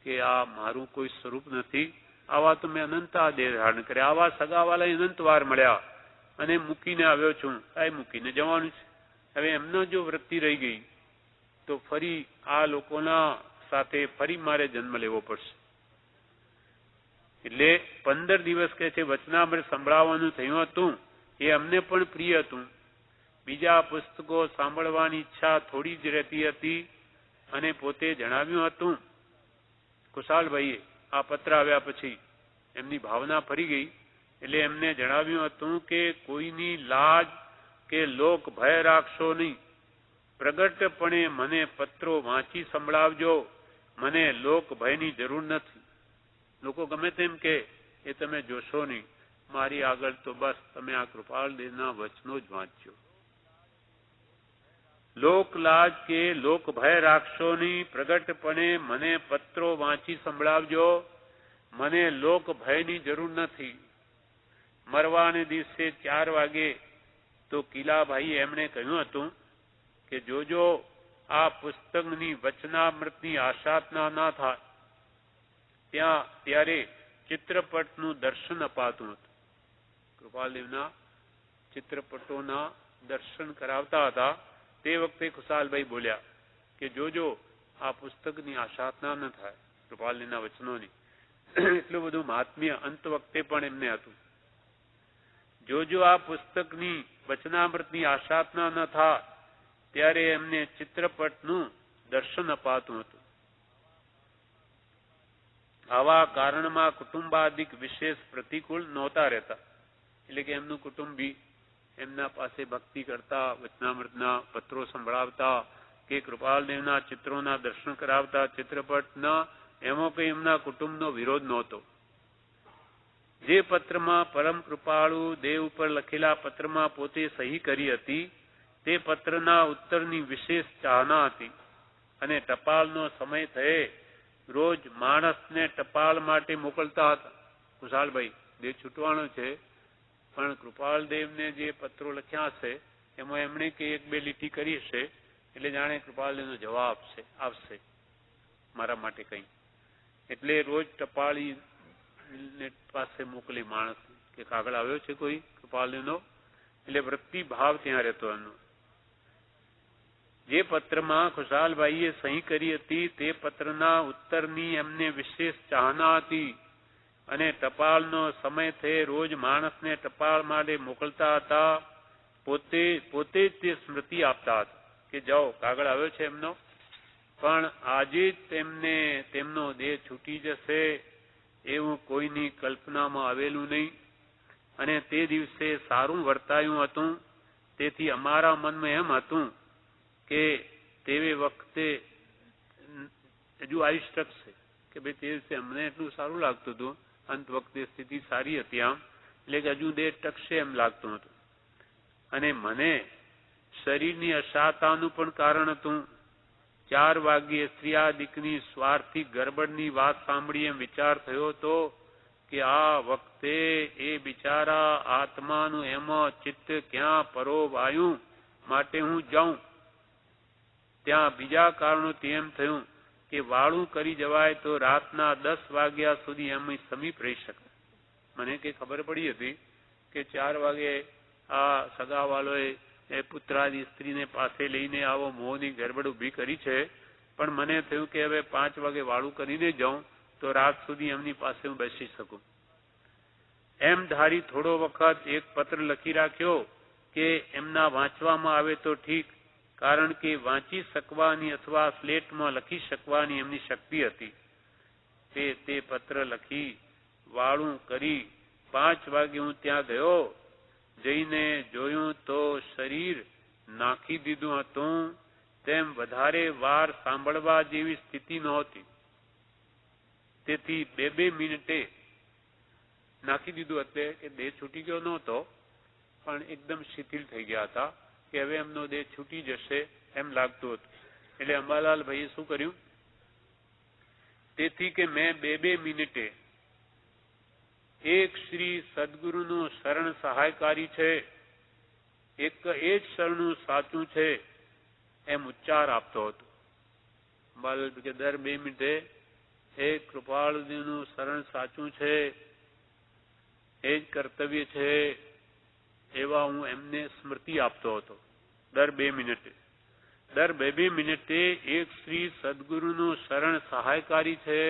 કે આ મારું કોઈ સ્વરૂપ નથી. આવા તો મેં અનંતા દેહ ધારણ કર્યા, આવા સગાવાલા અનંત વાર મળ્યા અને મૂકીને આવ્યો છું, આ મૂકીને જવાનું છે. હવે એમનો જો વૃત્તિ રહી ગઈ તો ફરી આ લોકોના સાથે ફરી મારે જન્મ લેવો પડશે. એટલે 15 દિવસ કે છે વચનામૃત સંભળાવવાનું થયું હતું. એ અમને પણ પ્રિય હતું. બીજા પુસ્તકો સાંભળવાની ઈચ્છા થોડી જ રહેતી હતી અને પોતે જણાવ્યું હતું કુશાલભાઈએ આ પત્ર આવ્યા પછી એમની ભાવના ફરી ગઈ. એટલે એમને જણાવ્યું હતું કે કોઈની લાજ કે લોક ભય રાખશો નહીં. પ્રગટપણે મને પત્રો વાંચી સંભળાવજો. મને લોક ભયની જરૂર નથી. લોકો ગમે તેમ કે એ તમે જોશો નહીં. મારી આગળ તો બસ તમે આ કૃપાળદેવના વચનો જ વાંચજો. લોક લાજ કે લોક ભય રાખશો નહીં. પ્રગટપણે મને પત્રો વાંચી સંભળાવજો. મને લોક ભયની જરૂર નથી. મરવાને દિવસે 4 વાગે તો કિલાભાઈ એમણે કહ્યું હતું કે જોજો આ પુસ્તકની વચનામૃતની આશાતના ના થાય. ત્યારે ચિત્રપટનું દર્શન અપાતું હતું. કૃપાલદેવના ચિત્રપટોના દર્શન કરાવતા હતા. તે વખતે ખુશાલભાઈ બોલ્યા કે જોજો આ પુસ્તકની આશાતના ન થાય કૃપાલદેવના વચનોની. એટલું બધું મહાત્મ્ય અંત વખતે પણ એમને હતું. જોજો આ પુસ્તકની વચનામૃતની આશાતના ન થાય ત્યારે એમને ચિત્રપટનું દર્શન અપાતું હતું. આવા કારણમાં કુટુંબાદિક વિશેષ પ્રતિકૂળ નહોતા રહેતા. એટલે કે એમનું કુટુંબી એમના પાસે ભક્તિ કરતા, વચનામૃતના પત્રો સંભળાવતા કે કૃપાલદેવના ચિત્રોના દર્શન કરાવતા, ચિત્રપટના, એમાં કંઈ એમના કુટુંબનો વિરોધ નહોતો. જે પત્રમાં પરમ કૃપાળુ દેવ ઉપર લખેલા પત્રમાં પોતે સહી કરી હતી તે પત્રના ઉત્તરની વિશેષ ચાહના હતી. અને ટપાલનો સમય થયે રોજ માણસને ટપાલ માટે મોકલતા હતા. કુશાલભાઈ દેહ છૂટવાનો છે, પણ કૃપાલદેવને જે પત્રો લખ્યા હશે એમાં એમણે કે 1-2 લીટી કરી હશે એટલે જાણે કૃપાલદેવનો જવાબ આવશે મારા માટે કંઈ. એટલે રોજ ટપાળી પાસે મોકલી માણસ કે કાગળ આવ્યો છે કોઈ કૃપાલદેવનો. એટલે વૃત્તિ ભાવ ત્યાં રહેતો એમનો. જે પત્રમાં ખુશાલભાઈએ સહી કરી હતી તે પત્રના ઉત્તરની એમને વિશેષ ચાહના હતી. અને ટપાલનો સમય થયે રોજ માણસને ટપાલ માટે મોકલતા હતા. પોતે જ તે સ્મૃતિ આપતા હતા કે જાઓ કાગળ આવ્યો છે એમનો, પણ આજે જ તેમનો દેહ છૂટી જશે એવું કોઈની કલ્પનામાં આવેલું નહીં. અને તે દિવસે સારું વર્તાયું હતું. તેથી અમારા મનમાં એમ હતું કે તે વખતે હજુ આયુષ ટકશે કે ભાઈ તે દિવસે અમને એટલું સારું લાગતું હતું. અંત વખતે સ્થિતિ સારી હતી આમ, એટલે કે હજુ દેહ ટકશે એમ લાગતું હતું. અને મને શરીરની અશાતાનું પણ કારણ હતું. 4 વાગ્યે સ્ત્રીયાદિકની સ્વાર્થી ગરબડની વાત સાંભળી એમ વિચાર થયો હતો કે આ વખતે એ બિચારા આત્માનું એમાં ચિત્ત ક્યાં પરોવાયું માટે હું જાઉં. ત્યાં બીજા કારણોથી એમ થયું કે વાળું કરી જવાય તો રાતના 10 વાગ્યા સુધી એમ સમીપ રહી શકે. મને કંઈ ખબર પડી હતી કે 4 વાગે આ સગાવાલોએ પુત્રાદી સ્ત્રીને પાસે લઈને આવો મોહની ગરબડ ઊભી કરી છે, પણ મને થયું કે હવે 5 વાગે વાળું કરીને જાઉં તો રાત સુધી એમની પાસે હું બેસી શકું. એમ ધારી થોડો વખત એક પત્ર લખી રાખ્યો કે એમના વાંચવામાં આવે તો ઠીક, કારણ કે વાંચી શકવાની અથવા સ્લેટમાં લખી શકવાની એમની શક્તિ હતી. તે પત્ર લખી વાળું કરી 5 વાગે હું ત્યાં ગયો. જઈને જોયું તો શરીર નાખી દીધું હતું. તેમ વધારે વાર સાંભળવા જેવી સ્થિતિ નહોતી. તેથી 2-2 મિનિટે નાખી દીધું. એટલે કે દેહ છૂટી ગયો નહોતો, પણ એકદમ શિથિલ થઈ ગયા હતા કે હવે એમનો દેહ છૂટી જશે એમ લાગતું હતું. એટલે અંબાલાલભાઈએ શું કર્યું? તેથી કે મેં 2-2 મિનિટે એક શ્રી સદગુરુનું શરણ સહાયકારી છે, એક એ જ શરણું સાચું છે એમ ઉચ્ચાર આપતો હતો. અંબાલાલ કે દર 2 મિનિટે એક કૃપાળદેવનું શરણ સાચું છે, એ જ કર્તવ્ય છે એવા હું એમને સ્મૃતિ આપતો હતો. દર 2 મિનિટે એક શ્રી સદગુરુનું શરણ સહાયકારી છે,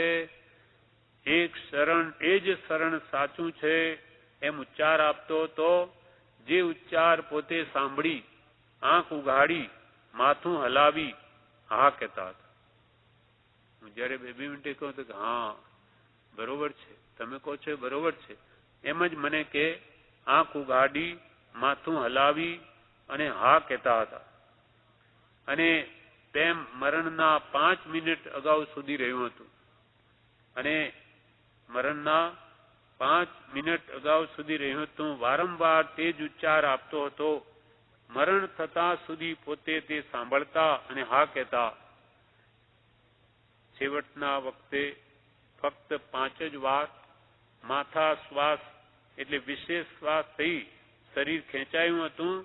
એક શરણ એ જ શરણ સાચું છે એમ ઉચ્ચાર આપતો હતો. જે ઉચ્ચાર પોતે સાંભળી આંખ ઉઘાડી માથું હલાવી હા કહેતા હતા. હું જયારે 2-2 મિનિટે કહું તો હા બરોબર છે, તમે કહો છો બરોબર છે. એમ જ મને કે આંખ ઉઘાડી, માથું હલાવી અને હા કહેતા હતા. અને તેમ મરણના 5 મિનિટ અગાઉ સુધી રહ્યું હતું. અને મરણના 5 મિનિટ અગાઉ સુધી રહ્યું હતું. વારંવાર તે જ ઉચ્ચાર આપતો હતો. મરણ થતા સુધી પોતે તે સાંભળતા અને હા કહેતા. છેવટના વખતે ફક્ત 5 જ વાર માથા શ્વાસ એટલે વિશેષ શ્વાસ થઈ શરીર ખેંચાયું હતું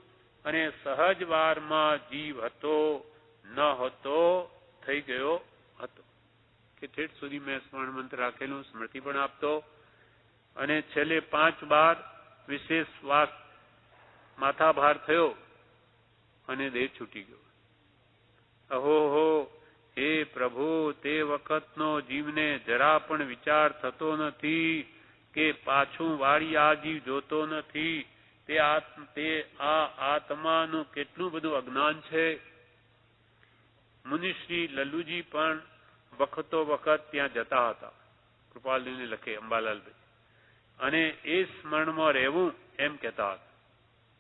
અને સહજ વારમાં જીવ હતો ન હતો થઈ ગયો હતો. કે ઠેઠ સુધી મેં સ્મરણ મંત્ર રાખેલું, સ્મૃતિ પણ આપતો અને છેલ્લે 5 વાર વિશેષ શ્વાસ માથાભાર થયો અને દેહ છૂટી ગયો. અહોહો, હે પ્રભુ, તે વખતનો જીવને જરા પણ વિચાર થતો નથી કે પાછું વાળી આ જીવ જોતો નથી. તે આ આત્માનું કેટલું બધું અજ્ઞાન છે. મુનિશ્રી લલ્લુજી પણ વખતો વખત ત્યાં જતા હતા. કૃપાલજીને લખે અંબાલાલભાઈ. અને એ સ્મરણમાં રહેવું એમ કહેતા હતા.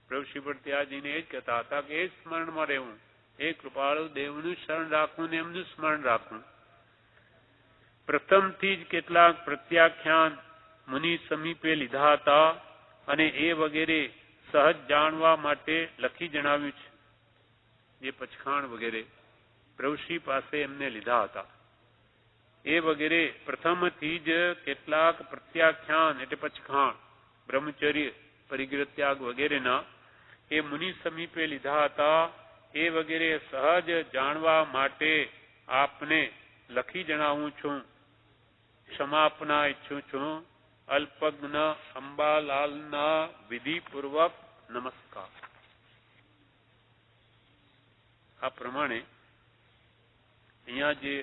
પ્રભુશ્રી પણ ત્યાં જઈને એ જ કહેતા હતા કે એ સ્મરણમાં રહેવું, એ કૃપાળુ દેવનું શરણ રાખવું ને એમનું સ્મરણ રાખવું. પ્રથમથી જ કેટલાક પ્રત્યાખ્યાન મુનિ સમીપે લીધા હતા અને એ વગેરે સહજ જાણવા માટે લખી જણાવ્યું છે. જે પચખાણ વગેરે પ્રભુશ્રી પાસે એમને લીધા હતા એ વગેરે પ્રથમથી જ કેટલાક પ્રત્યાખ્યાન એટલે પચખાણ બ્રહ્મચર્ય પરિગ્રહ ત્યાગ વગેરેના એ મુનિ સમીપે લીધા હતા. એ વગેરે સહજ જાણવા માટે આપને લખી જણાવું છું. ક્ષમાપના ઈચ્છું છું. અલ્પજ્ઞ અંબાલાલના વિધિપૂર્વક નમસ્કાર. આ પ્રમાણે અહીંયા જે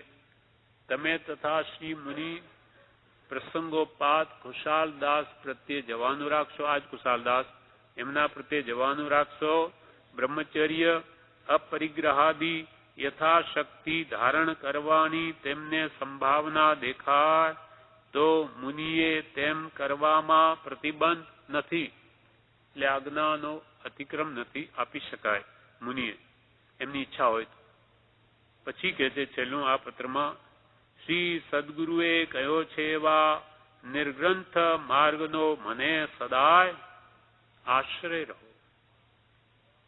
તમે તથા શ્રી મુનિ પ્રસંગોપાત ખુશાલદાસ પ્રત્યે જવાનું રાખશો. આજ ખુશાલદાસ એમના પ્રત્યે જવાનું રાખશો. બ્રહ્મચર્ય અપરિગ્રહાદિ યથાશક્તિ ધારણ કરવાની તેમને સંભાવના દેખાય તો મુનિએ તેમ કરવામાં પ્રતિબંધ નથી. એટલે આજ્ઞાનો અતિક્રમ નથી આપી શકાય મુનિએ, એમની ઈચ્છા હોય તો. પછી કહે છે છેલ્લું આ પત્રમાં, શ્રી સદગુરુએ કહ્યો છે એવા નિર્ગ્રંથ માર્ગનો મને સદાય આશ્રય રહો.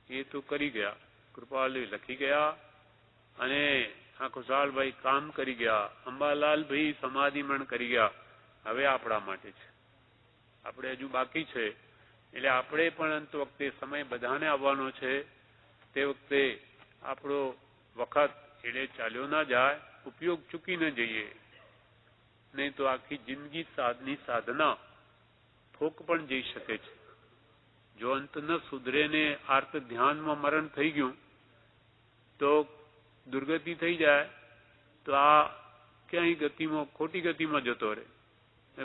એ તો કરી ગયા, કૃપાલુ લખી ગયા અને આ ખુશાલભાઈ કામ કરી ગયા, અંબાલાલભાઈ સમાધિમણ કરી ગયા. હવે આપણા માટે છે, આપણે હજુ બાકી છે. એટલે આપણે પણ અંત વખતે સમય બધાને આવવાનો છે. તે વખતે આપણો વખત એટલે ચાલ્યો ના જાય, ઉપયોગ ચૂકી ન જઈએ. નહીં તો આખી જિંદગી સાધના ફોક પણ જઈ શકે છે. જો અંત ન સુધરે ને આર્ત ધ્યાનમાં મરણ થઈ ગયું તો દુર્ગતિ થઈ જાય તો આ ક્યાંય ગતિમાં ખોટી ગતિમાં જતો રહે.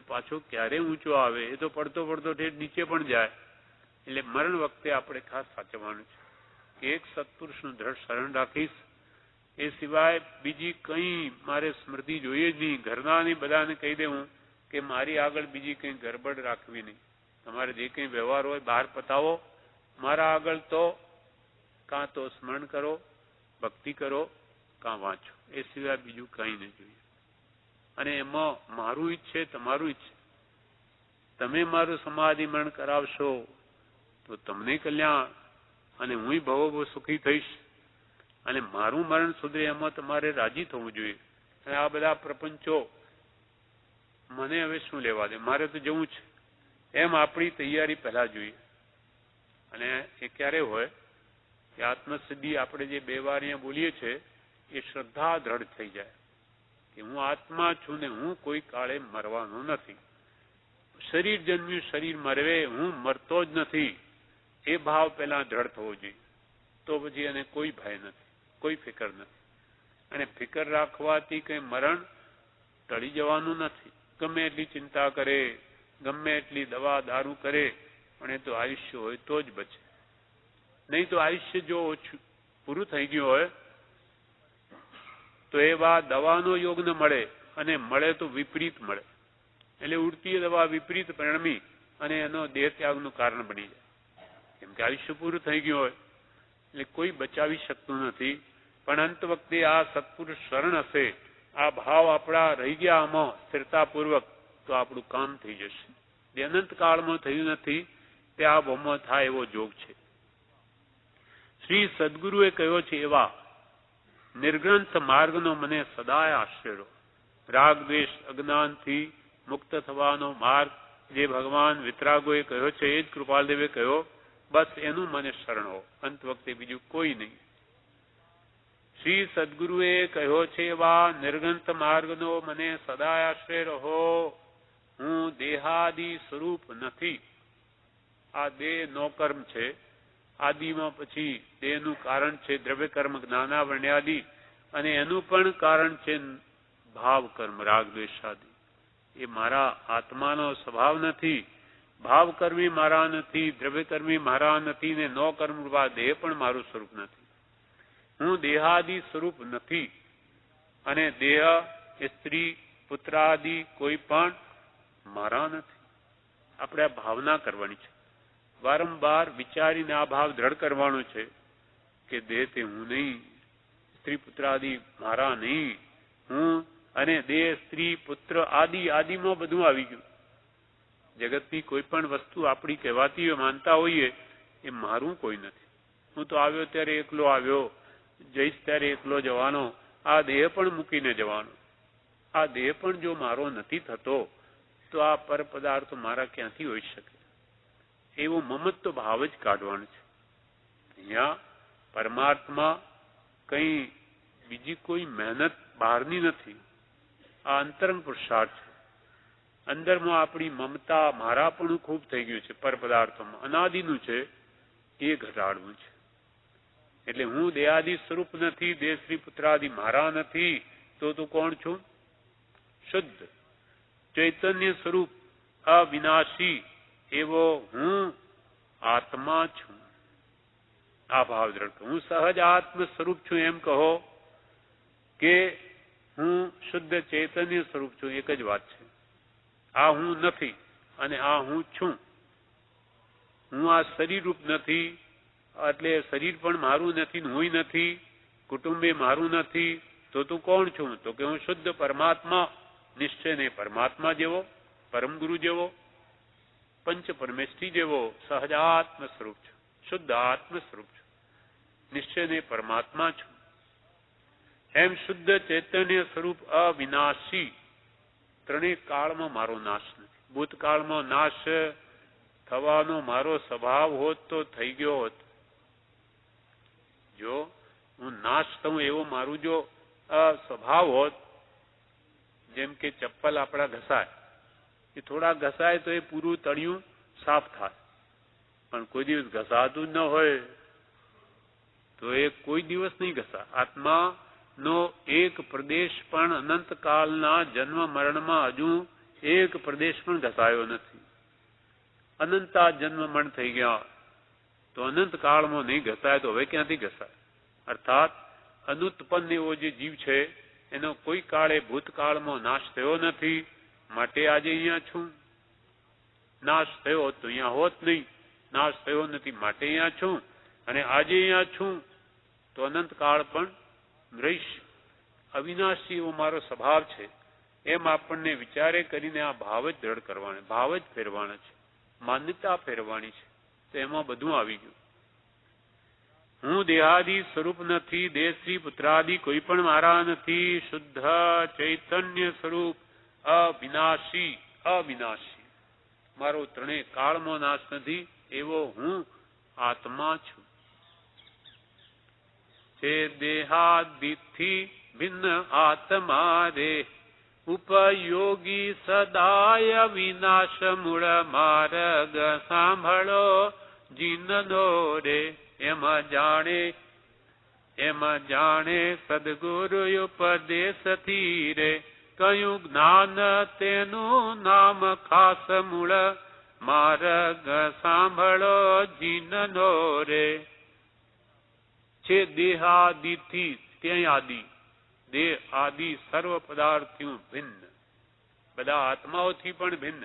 પાછો ક્યારે ઊંચો આવે એ તો પડતો પડતો ઠેઠ નીચે પણ જાય. એટલે મરણ વખતે આપણે ખાસ સાચવવાનું છે કે એક સત્પુરુષનું દ્રઢ શરણ રાખીશ. એ સિવાય બીજી કંઈ મારે સ્મૃતિ જોઈએ જ નહીં. ઘરનાની બધાને કહી દેવું કે મારી આગળ બીજી કંઈ ગરબડ રાખવી નહીં. તમારે જે કંઈ વ્યવહાર હોય બહાર પતાવો. મારા આગળ તો કાં તો સ્મરણ કરો, ભક્તિ કરો, કાં વાંચો. એ સિવાય બીજું કંઈ નહીં જોઈએ. અને એમાં મારું ઈચ્છે, તમારું ઈચ્છે. તમે મારું સમાધિમરણ કરાવશો તો તમને કલ્યાણ અને હું ભવો સુખી થઈશ. અને મારું મરણ સુધરે એમાં તમારે રાજી થવું જોઈએ. અને આ બધા પ્રપંચો મને હવે શું લેવા દે, મારે તો જવું છે એમ આપણી તૈયારી પહેલા જોઈએ. અને એ ક્યારે હોય કે આત્મસિદ્ધિ આપણે જે 2 વાર અહીંયા બોલીએ છીએ એ શ્રદ્ધા દ્રઢ થઈ જાય કે હું આત્મા છું ને હું કોઈ કાળે મરવાનો નથી. શરીર જન્મ્યું, શરીર મરવે, હું મરતો જ નથી. એ ભાવ પહેલા દ્રઢ થવો જોઈએ. તો પછી એને કોઈ ભય નથી, કોઈ ફિકર નથી. અને ફિકર રાખવાથી કંઈ મરણ ટળી જવાનું નથી. ગમે એટલી ચિંતા કરે, ગમે એટલી દવા દારૂ કરે, પણ એ તો આયુષ્ય હોય તો જ બચે. નહીં તો આયુષ્ય જો ઓછું પૂરું થઈ ગયું હોય તો એવા દવાનો યોગ ન મળે, અને મળે તો વિપરીત મળે. એટલે ઉડતી દવા વિપરીત પરિણમી અને એનો દેહ ત્યાગનું કારણ બની જાય. કેમ કે આયુષ્ય પૂરું થઈ ગયું હોય એટલે કોઈ બચાવી શકતું નથી. પણ અંત વખતે આ સત્પુરુષ શરણ હશે, આ ભાવ આપણા રહી ગયા આમાં સ્થિરતાપૂર્વક, તો આપણું કામ થઈ જશે. જે અનંત કાળમાં થયું નથી તે આ ભોમાં થાય એવો જોગ છે. શ્રી સદગુરુએ કહ્યો છે એવા નિર્ગ્રંથ માર્ગનો મને સદાય આશરો. રાગ દ્વેષ અજ્ઞાનથી મુક્ત થવાનો માર્ગ જે ભગવાન વિતરાગોએ કહ્યો છે એ જ કૃપાલદેવે કહ્યો. બસ એનું મને શરણ હો, અંત વખતે બીજું કોઈ નહીં. શ્રી સદગુરુએ કહ્યો છે એવા નિર્ગ્રંથ માર્ગનો મને સદાય આશ્રય રહો. હું દેહાદિ સ્વરૂપ નથી. આ દેહ નો કર્મ છે. આદિમાં પછી દેહનું કારણ છે દ્રવ્ય કર્મ જ્ઞાનાવરણ્યાદિ, અને એનું પણ કારણ છે ભાવ કર્મ રાગ દ્વેષાદિ. એ મારા આત્માનો સ્વભાવ નથી. ભાવ કર્મી મારા નથી, દ્રવ્ય કર્મી મારા નથી, ને નો કર્મ દેહ પણ મારું સ્વરૂપ નથી. હું દેહાદિ સ્વરૂપ નથી, અને દેહ સ્ત્રી પુત્રાદિ કોઈ પણ મારા નથી. આપણે આ ભાવના કરવાની છે. વારંવાર વિચારીને આ ભાવ દ્રઢ કરવાનો છે કે દેહ તે હું નહીં, સ્ત્રી પુત્ર આદિ મારા નહીં, હું અને દેહ સ્ત્રી પુત્ર આદિ આદિમાં બધું આવી ગયું. જગતની કોઈ પણ વસ્તુ આપણી કહેવાતી હોય, માનતા હોઈએ, એ મારું કોઈ નથી. હું તો આવ્યો ત્યારે એકલો આવ્યો, જઈશ ત્યારે એકલો જવાનો, આ દેહ પણ મૂકીને જવાનો. આ દેહ પણ જો મારો નથી થતો તો આ પર પદાર્થો મારા ક્યાંથી હોઈ શકે? એવો મમત્વ ભાવ જ કાઢવાનો છે. અહીંયા પરમાર્થમાં કંઈ બીજી કોઈ મહેનત બહારની નથી. આ અંતરંગ પુરુષાર્થ છે. અંદરમાં આપણી મમતા મારાપણું ખૂબ થઈ ગયું છે. પર પદાર્થોમાં અનાદિનું છે, એ ઘટાડવું છે. એટલે હું દેહાદિ સ્વરૂપ નથી, દેહ સ્ત્રી પુત્રાદિ મારા નથી, તો તું કોણ છું? શુદ્ધ ચૈતન્ય સ્વરૂપ અવિનાશી એવો હું આત્મા છું. આ ભાવ દ્રઢ. હું સહજ આત્મ સ્વરૂપ છું એમ કહો કે હું શુદ્ધ ચૈતન્ય સ્વરૂપ છું, એક જ વાત છે. આ હું નથી અને આ હું છું. હું આ શરીર રૂપ નથી, એટલે શરીર પણ મારું નથી, હું નથી, કુટુંબે મારું નથી, તો તું કોણ છું? તો કે હું શુદ્ધ પરમાત્મા, નિશ્ચય ને પરમાત્મા જેવો, પરમ ગુરુ જેવો, પંચ પરમેષ્ઠી જેવો સહજાત્મ સ્વરૂપ છું, શુદ્ધ આત્મ સ્વરૂપ છું, નિશ્ચય ને પરમાત્મા છું. એમ શુદ્ધ ચૈતન્ય સ્વરૂપ અવિનાશી, ત્રણેય કાળમાં મારો નાશ નથી. ભૂતકાળમાં નાશ થવાનો મારો સ્વભાવ હોત તો થઈ ગયો હોત. જો હું નાશ થઉં એવો મારું જો સ્વભાવ હોત, જેમ કે ચપ્પલ આપણા ઘસાય, એ થોડા ઘસાય તો એ પૂરું તળિયું સાફ થાય, પણ કોઈ દિવસ ઘસાતું જ ન હોય તો એ કોઈ દિવસ નહીં ઘસા. આત્માનો એક પ્રદેશ પણ અનંતકાળના જન્મ મરણમાં હજુ એક પ્રદેશ પણ ઘસાયો નથી. અનંતા જન્મ મરણ થઈ ગયા તો અનંતકાળમાં નહીં ઘસાય તો હવે ક્યાંથી ઘસાય? અર્થાત અનુત્પન્ન એવો જે જીવ છે એનો કોઈ કાળે ભૂતકાળમાં નાશ થયો નથી, માટે આજે અહીંયા છું. નાશ થયો તો અહીંયા હોત નહીં, નાશ થયો નથી માટે અહીંયા છું, અને આજે અહીંયા છું તો અનંતકાળ પણ રહીશ. અવિનાશી એવો મારો સ્વભાવ છે એમ આપણને વિચારે કરીને આ ભાવ જ દ્રઢ કરવાના, ભાવ જ ફેરવાના છે, માન્યતા ફેરવાની છે. તો એમાં બધું આવી ગયું. હું દેહાદિ સ્વરૂપ નથી, દેહ સ્ત્રી પુત્રાદિ કોઈ પણ મારા નથી, શુદ્ધ ચૈતન્ય સ્વરૂપ અવિનાશી, અવિનાશી, મારો ત્રણેય કાળમાં નાશ નથી એવો હું આત્મા છું. તે દેહાદિથી ભિન્ન આત્મા રે, ઉપયોગી સદાય વિનાશ મૂળ માર્ગ સાંભળો જીનનો રે. એમ જાણે સદગુરુ ઉપદેશથી રે, કયું જ્ઞાન તેનું નામ ખાસ મૂળ માર્ગ સાંભળો જીનનો રે. છે દેહાદિથી, ત્યાં આદિ, દેહ આદિ સર્વ પદાર્થ્યું ભિન્ન. બધા આત્માઓથી પણ ભિન્ન,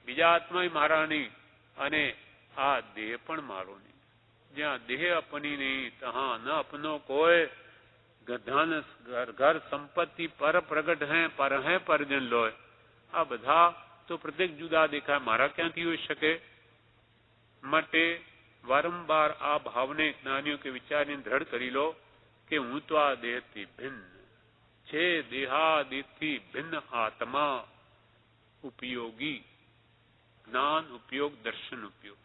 બીજા આત્મા મારા નહીં, અને આ દેહ પણ મારો નહીં. જ્યાં દેહ અપની નહીં તહાં ન અપનો કોઈ. ધન ઘર સંપત્તિ પર પ્રગટ હૈ, પર હૈ પરજન લોય. આ બધા તો પ્રત્યેક જુદા દેખાય, મારા ક્યાંથી હોઈ શકે? માટે વારંવાર આ ભાવને જ્ઞાનીઓ કે વિચારીને દ્રઢ કરી લો કે હું તો આ દેહથી ભિન્ન છે, દેહાદિથી ભિન્ન આત્મા. ઉપયોગી જ્ઞાન ઉપયોગ, દર્શન ઉપયોગ,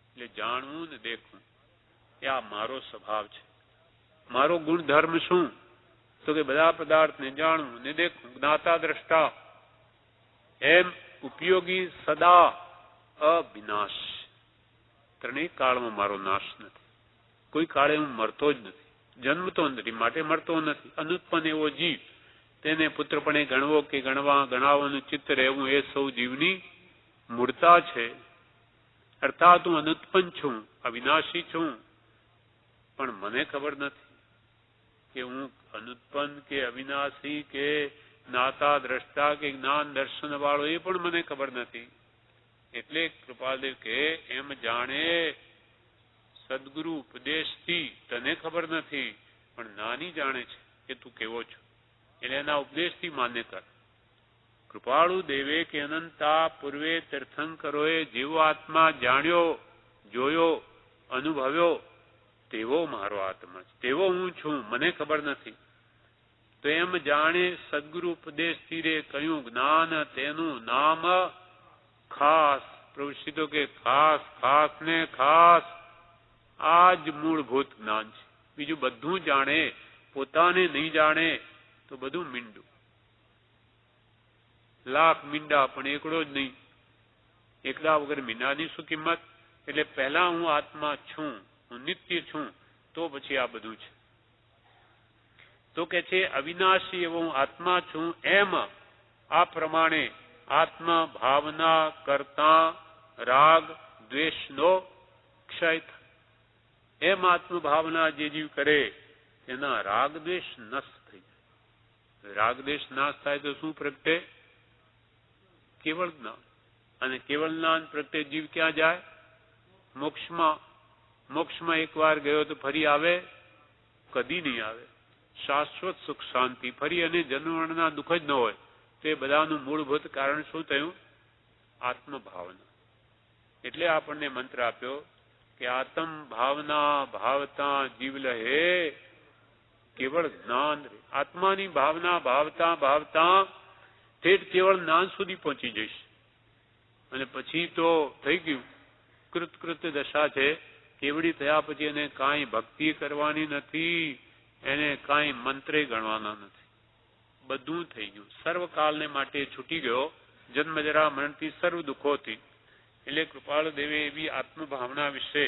એટલે જાણવું ને દેખવું એ આ મારો સ્વભાવ છે. મારો ગુણધર્મ શું? તો કે બધા પદાર્થને જાણવું ને દેખવું, જ્ઞાતા દ્રષ્ટા. એમ ઉપયોગી સદા અવિનાશ. ત્રણેય કાળમાં મારો નાશ નથી. કોઈ કાળે હું મરતો જ નથી, જન્મતો નથી, માટે મરતો નથી. અનુત્પન્ન એવો જીવ, તેને પુત્રપણે ગણવો કે ગણાવવાનું ચિત્ત રહેવું એ સૌ જીવની મૂળતા છે. અર્થાત હું અનુત્પન્ન છું, અવિનાશી છું, પણ મને ખબર નથી કે હું અનુત્પન્ન કે અવિનાશી કે જ્ઞાતા દ્રષ્ટા કે જ્ઞાન દર્શન વાળો, એ પણ મને ખબર નથી. એટલે કૃપાલદેવ કે એમ જાણે સદગુરુ ઉપદેશથી તને ખબર નથી, પણ નાની જાણે છે કે તું કેવો છો, એટલે એના ઉપદેશથી માન્ય કર. કૃપાળુ દેવે કે અનંતા પૂર્વે તીર્થંકરોએ જેવો આત્મા જાણ્યો, જોયો, અનુભવ્યો, તેવો મારો આત્મા છે, તેવો હું છું, મને ખબર નથી. તો એમ જાણે સદગુરુ ઉપદેશથી રે કયું જ્ઞાન, તેનું નામ ખાસ. પ્રભુ સીધો કે ખાસ, ખાસ ને ખાસ આ જ મૂળભૂત જ્ઞાન છે. બીજું બધું જાણે, પોતાને નહીં જાણે તો બધું મીંડું. લાખ મીંડા પણ એકડો જ નહીં. એકડા વગર મીંડાની શું કિંમત? એટલે પહેલા હું આત્મા છું, હું નિત્ય છું, તો પછી આ બધું છે. તો કે છે અવિનાશી એવો હું આત્મા છું. એમ આ પ્રમાણે આત્મા ભાવના કરતા રાગ દ્વેષનો ક્ષય થાય. એમ આત્મભાવના જે જીવ કરે તેના રાગ દ્વેષ નષ્ટ થઈ જાય. રાગ દ્વેષ નાશ થાય તો શું પ્રગટે? કેવળ જ્ઞાન. અને કેવળ જ્ઞાન પ્રગટે જીવ ક્યાં જાય? મોક્ષમાં. મોક્ષમાં એકવાર ગયો તો ફરી આવે? કદી નહીં આવે. શાશ્વત સુખ શાંતિ, ફરી અને જન્મના દુઃખ જ ન હોય. તો એ બધાનું મૂળભૂત કારણ શું થયું? આત્મભાવના. એટલે આપણને મંત્ર આપ્યો કે આત્મ ભાવના ભાવતા જીવ લહે કેવળ જ્ઞાન. આત્માની ભાવના ભાવતા ભાવતા ઠેઠ કેવળ જ્ઞાન સુધી પહોંચી જઈશ. અને પછી તો થઈ ગયું, કૃતકૃત્ય દશા છે. કેવડી થયા પછી એને કાંઈ ભક્તિ કરવાની નથી, એને કાંઈ મંત્રે ગણવાના નથી. બધું થઈ ગયું, સર્વકાલને માટે છૂટી ગયો, જન્મ જરા મરણથી સર્વ દુઃખોથી. એટલે કૃપાળ દેવે એવી આત્મભાવના વિશે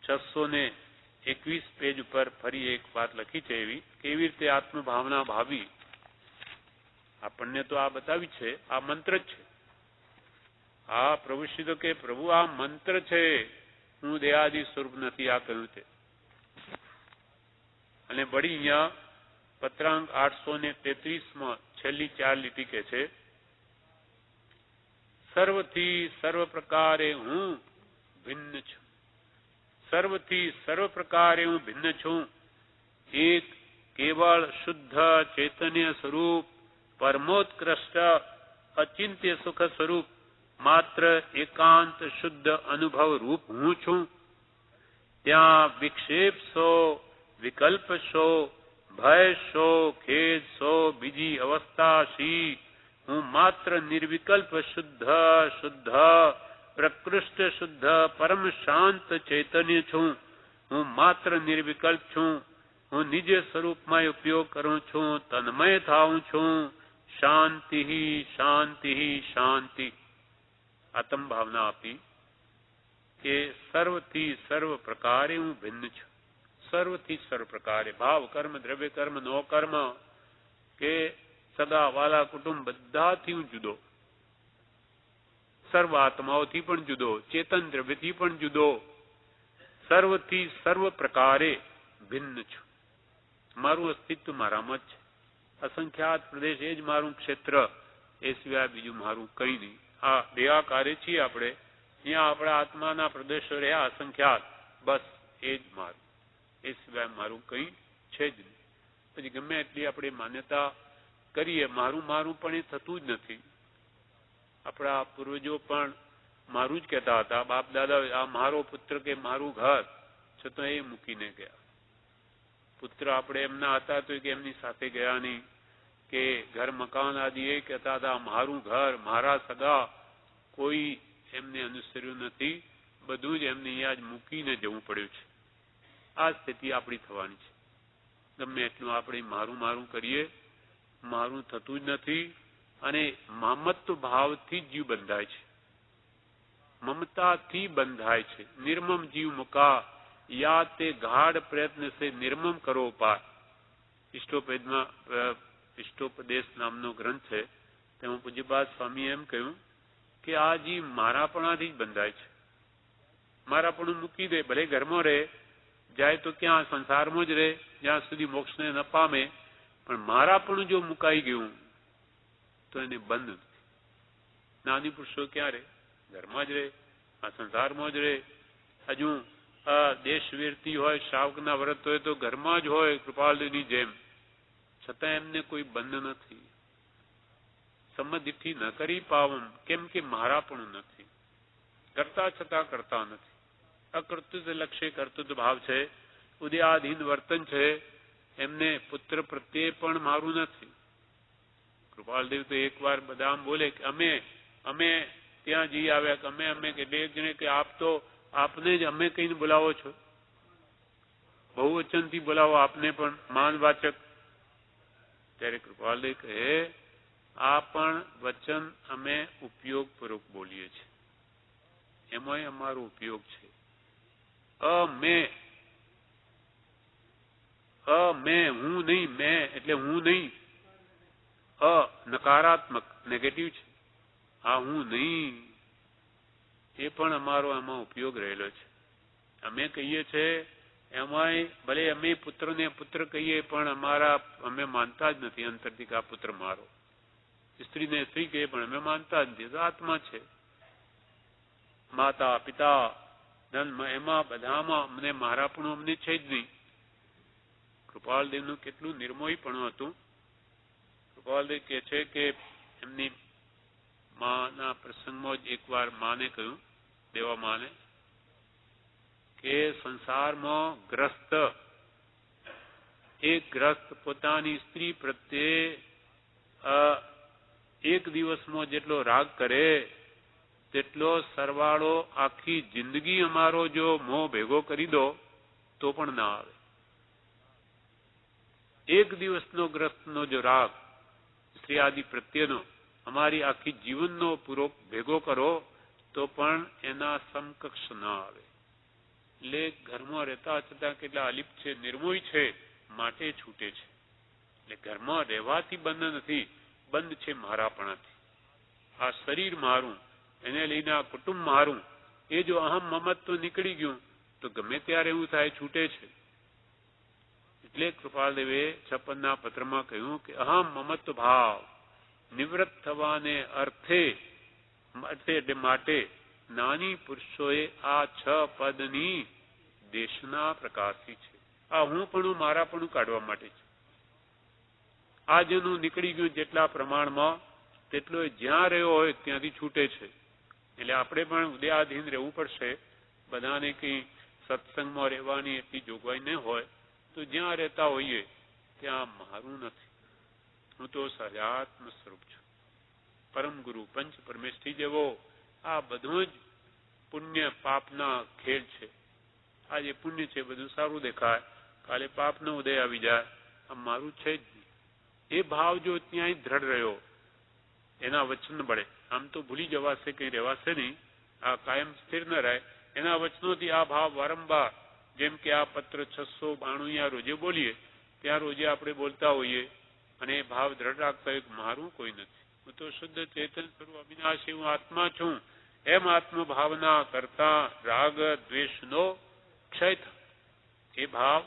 621 પેજ ઉપર ફરી એક વાત લખી છે. એવી કેવી રીતે આત્મભાવના ભાવી આપણને તો આ બતાવી છે. આ મંત્ર જ છે. આ પ્રભુ સીધો કે પ્રભુ આ મંત્ર છે, હું દેહાદિ સ્વરૂપ નથી. આ કહ્યું તે. અને વળી અહીંયા પત્રાંક 833 છેલ્લી 4 લીટી કે છે, સર્વથી સર્વ પ્રકારે હું ભિન્ન છું. સર્વથી સર્વ પ્રકારે હું ભિન્ન છું. એક કેવળ શુદ્ધ ચૈતન્ય સ્વરૂપ, પરમોત્કૃષ્ટ અચિંત્ય સુખ સ્વરૂપ, માત્ર એકાંત શુદ્ધ અનુભવ રૂપ હું છું. ત્યાં વિક્ષેપ શો, વિકલ્પ શો, ભય શો, ખેદ શો, બીજી અવસ્થા શી. હું માત્ર નિર્વિકલ્પ શુદ્ધ શુદ્ધ પ્રકૃષ્ટ શુદ્ધ પરમ શાંત ચૈતન્ય છું. હું માત્ર નિર્વિકલ્પ છું. હું નિજ સ્વરૂપમાં ઉપયોગ કરું છું, તન્મય થાઉં છું. શાંતિ શાંતિ શાંતિ. આત્મ ભાવના આપી કે સર્વથી સર્વ પ્રકારે હું ભિન્ન છું. સર્વથી સર્વ પ્રકારે, ભાવ કર્મ દ્રવ્ય કર્મ નો કર્મ કે સગા વાલા કુટુંબ બધાથી હું જુદો. સર્વ આત્માઓથી પણ જુદો, ચેતન દ્રવ્યથી પણ જુદો. સર્વથી સર્વ પ્રકારે ભિન્ન છું. મારું અસ્તિત્વ મારામાં જ છે. અસંખ્યાત પ્રદેશ એ જ મારું ક્ષેત્ર. એ સિવાય બીજું મારું કંઈ નહીં. આ દેહાકારે છીએ આપણે, ત્યાં આપણા આત્માના પ્રદેશો રહ્યા અસંખ્યાત, બસ એ જ મારું, એ સિવાય મારું કંઈ છે જ નહીં. પછી ગમે એટલી આપણે માન્યતા કરીએ, મારું મારું પણ એ થતું જ નથી. આપણા પૂર્વજો પણ મારું જ કહેતા હતા, બાપ દાદા, આ મારો પુત્ર કે મારું ઘર, છતાં એ મૂકીને ગયા. પુત્ર આપણે એમના હતા તો કે એમની સાથે ગયા નહીં, કે ઘર મકાન આદિ એ કહેતા હતા મારું ઘર, મારા સગા, કોઈ એમને અનુસર્યું નથી. બધું જ એમને અહીંયા જ મૂકીને જવું પડ્યું છે. આ સ્થિતિ આપણી થવાની છે. ગમે એટલું આપણે મારું મારું કરીએ, મારું થતું જ નથી. અને મામત્વ ભાવથી જ જીવ બંધાય છે, મમતાથી બંધાય છે. નિર્મમ જીવ મુકા યા તે ગાઢ પ્રયત્ન સે નિર્મમ કરો પાર. ઇષ્ટોપદેશ નામનો ગ્રંથ છે, તેમાં પૂજ્યપાદ સ્વામીએ એમ કહ્યું કે આ જીવ મારાપણાથી જ બંધાય છે. મારાપણું મૂકી દે, ભલે ઘરમાં રહે, જાય તો ક્યાં સંસારમાં જ રહે, જ્યાં સુધી મોક્ષને ન પામે. પણ મારાપણું જો મુકાઈ ગયું તો એને બંધ નથી. નાની પુરુષો ક્યાં રહે? ઘરમાં જ રહે, આ સંસારમાં જ રહે. હજુ દેશવીરતી હોય, શ્રાવકના વ્રત હોય તો ઘરમાં જ હોય, કૃપાલની જેમ. છતાં એમને કોઈ બંધ નથી. સમદિઠ્ઠી ન કરી પાવમ, કેમ કે મારાપણું નથી. કરતા છતાં કરતા નથી. અકર્તૃત્વ લક્ષ્ય કર્તૃત્વ ભાવ છે, ઉદયાધીન વર્તન છે. એમને પુત્ર પ્રત્યે પણ મારું નથી. કૃપાલદેવ તો એકવાર બધા આમ બોલે કે અમે ત્યાં જઈ આવ્યા, કે અમે કે બે જણે, કે આપ તો આપને જ અમે કહીને બોલાવો છો, બહુવચનથી બોલાવો આપને પણ, માનવાચક. ત્યારે કૃપાલદેવ કહે આ પણ વચન અમે ઉપયોગપૂર્વક બોલીએ છીએ, એમાંય અમારો ઉપયોગ છે. મેં હું નહીં, મેં એટલે હું નહીં. નકારાત્મક નેગેટિવ છે. આ હું નહીં, એ પણ અમારો એમાં ઉપયોગ રહેલો છે. અમે કહીએ છીએ એમાંય, ભલે અમે પુત્રને પુત્ર કહીએ પણ અમે માનતા જ નથી અંતરથી કે આ પુત્ર મારો. સ્ત્રીને સ્ત્રી કહીએ પણ અમે માનતા જ નથી, આત્મા છે. માતા પિતા ધન, એમાં બધામાં અમને મારાપણું અમને છે જ નહીં. કૃપાલદેવનું કેટલું નિર્મોહીપણું હતું. કૃપાલદેવ કહે છે કે એમની માના પ્રસંગમાં જ એકવાર માને કહ્યું, દેવા માને, કે સંસારમાં ગ્રસ્ત, એક ગ્રસ્ત પોતાની સ્ત્રી પ્રત્યે એક દિવસમાં જેટલો રાગ કરે તેટલો સરવાળો આખી જિંદગી અમારો જો મોહ ભેગો કરી દો તો પણ ના આવે. એક દિવસનો ગ્રસ્તનો જો રાગ સ્ત્રી આદિ પ્રત્યેનો અમારી આખી જીવનનો પૂરો ભેગો કરો તો પણ એના સમકક્ષ ના આવે. એટલે ઘરમાં રહેતા છતાં કેટલા અલિપ્ત છે, નિર્મોહી છે, માટે છૂટે છે. એટલે ઘરમાં રહેવાથી બંધ નથી, બંધ છે મારાપણાથી. આ શરીર મારું, એને લઈને આ કુટુંબ મારું, એ જો અહમ મમત્વ નીકળી ગયું તો ગમે ત્યારે એવું થાય, છૂટે છે. એટલે કૃપાલદેવે 56ના પત્રમાં કહ્યું કે અહમ મમત્વ ભાવ નિવૃત્ત થવાને અર્થે એટલે માટે નાની પુરુષોએ આ 6 પદની દેશના પ્રકાશી છે. આ હું પણ મારાપણું કાઢવા માટે છે. આ જેનું નીકળી ગયું જેટલા પ્રમાણમાં, તેટલો જ્યાં રહ્યો હોય ત્યાંથી છૂટે છે. એટલે આપણે પણ ઉદયાધીન રહેવું પડશે. બધાને કંઈ સત્સંગમાં રહેવાની એટલી જોગવાઈ ન હોય તો જ્યાં રહેતા હોઈએ ત્યાં મારું નથી, હું તો સહજાત્મ સ્વરૂપ છું. પરમ ગુરુ પંચ પરમેષ્ઠી જેવો આ બધું જ પુણ્ય પાપના ખેલ છે. આ જે પુણ્ય છે બધું સારું દેખાય, કાલે પાપનો ઉદય આવી જાય, આ મારું છે જ નહીં. એ ભાવ જો ત્યાંય દ્રઢ રહ્યો, એના વચન બળે, આમ તો ભૂલી જવાશે, કંઈ રહેવાશે નહીં, આ કાયમ સ્થિર ન રહે. એના વચનોથી આ ભાવ વારંવાર, જેમ કે આ પત્ર 692 રોજે બોલીએ ત્યાં રોજે આપણે બોલતા હોઈએ અને એ ભાવ દ્રઢ રાખતા હોય કે મારું કોઈ નથી, હું તો શુદ્ધ ચેતન સ્વરૂપ અવિનાશી હું આત્મા છું. એમ આત્મભાવના કરતા રાગ દ્વેષનો ક્ષય થાય. એ ભાવ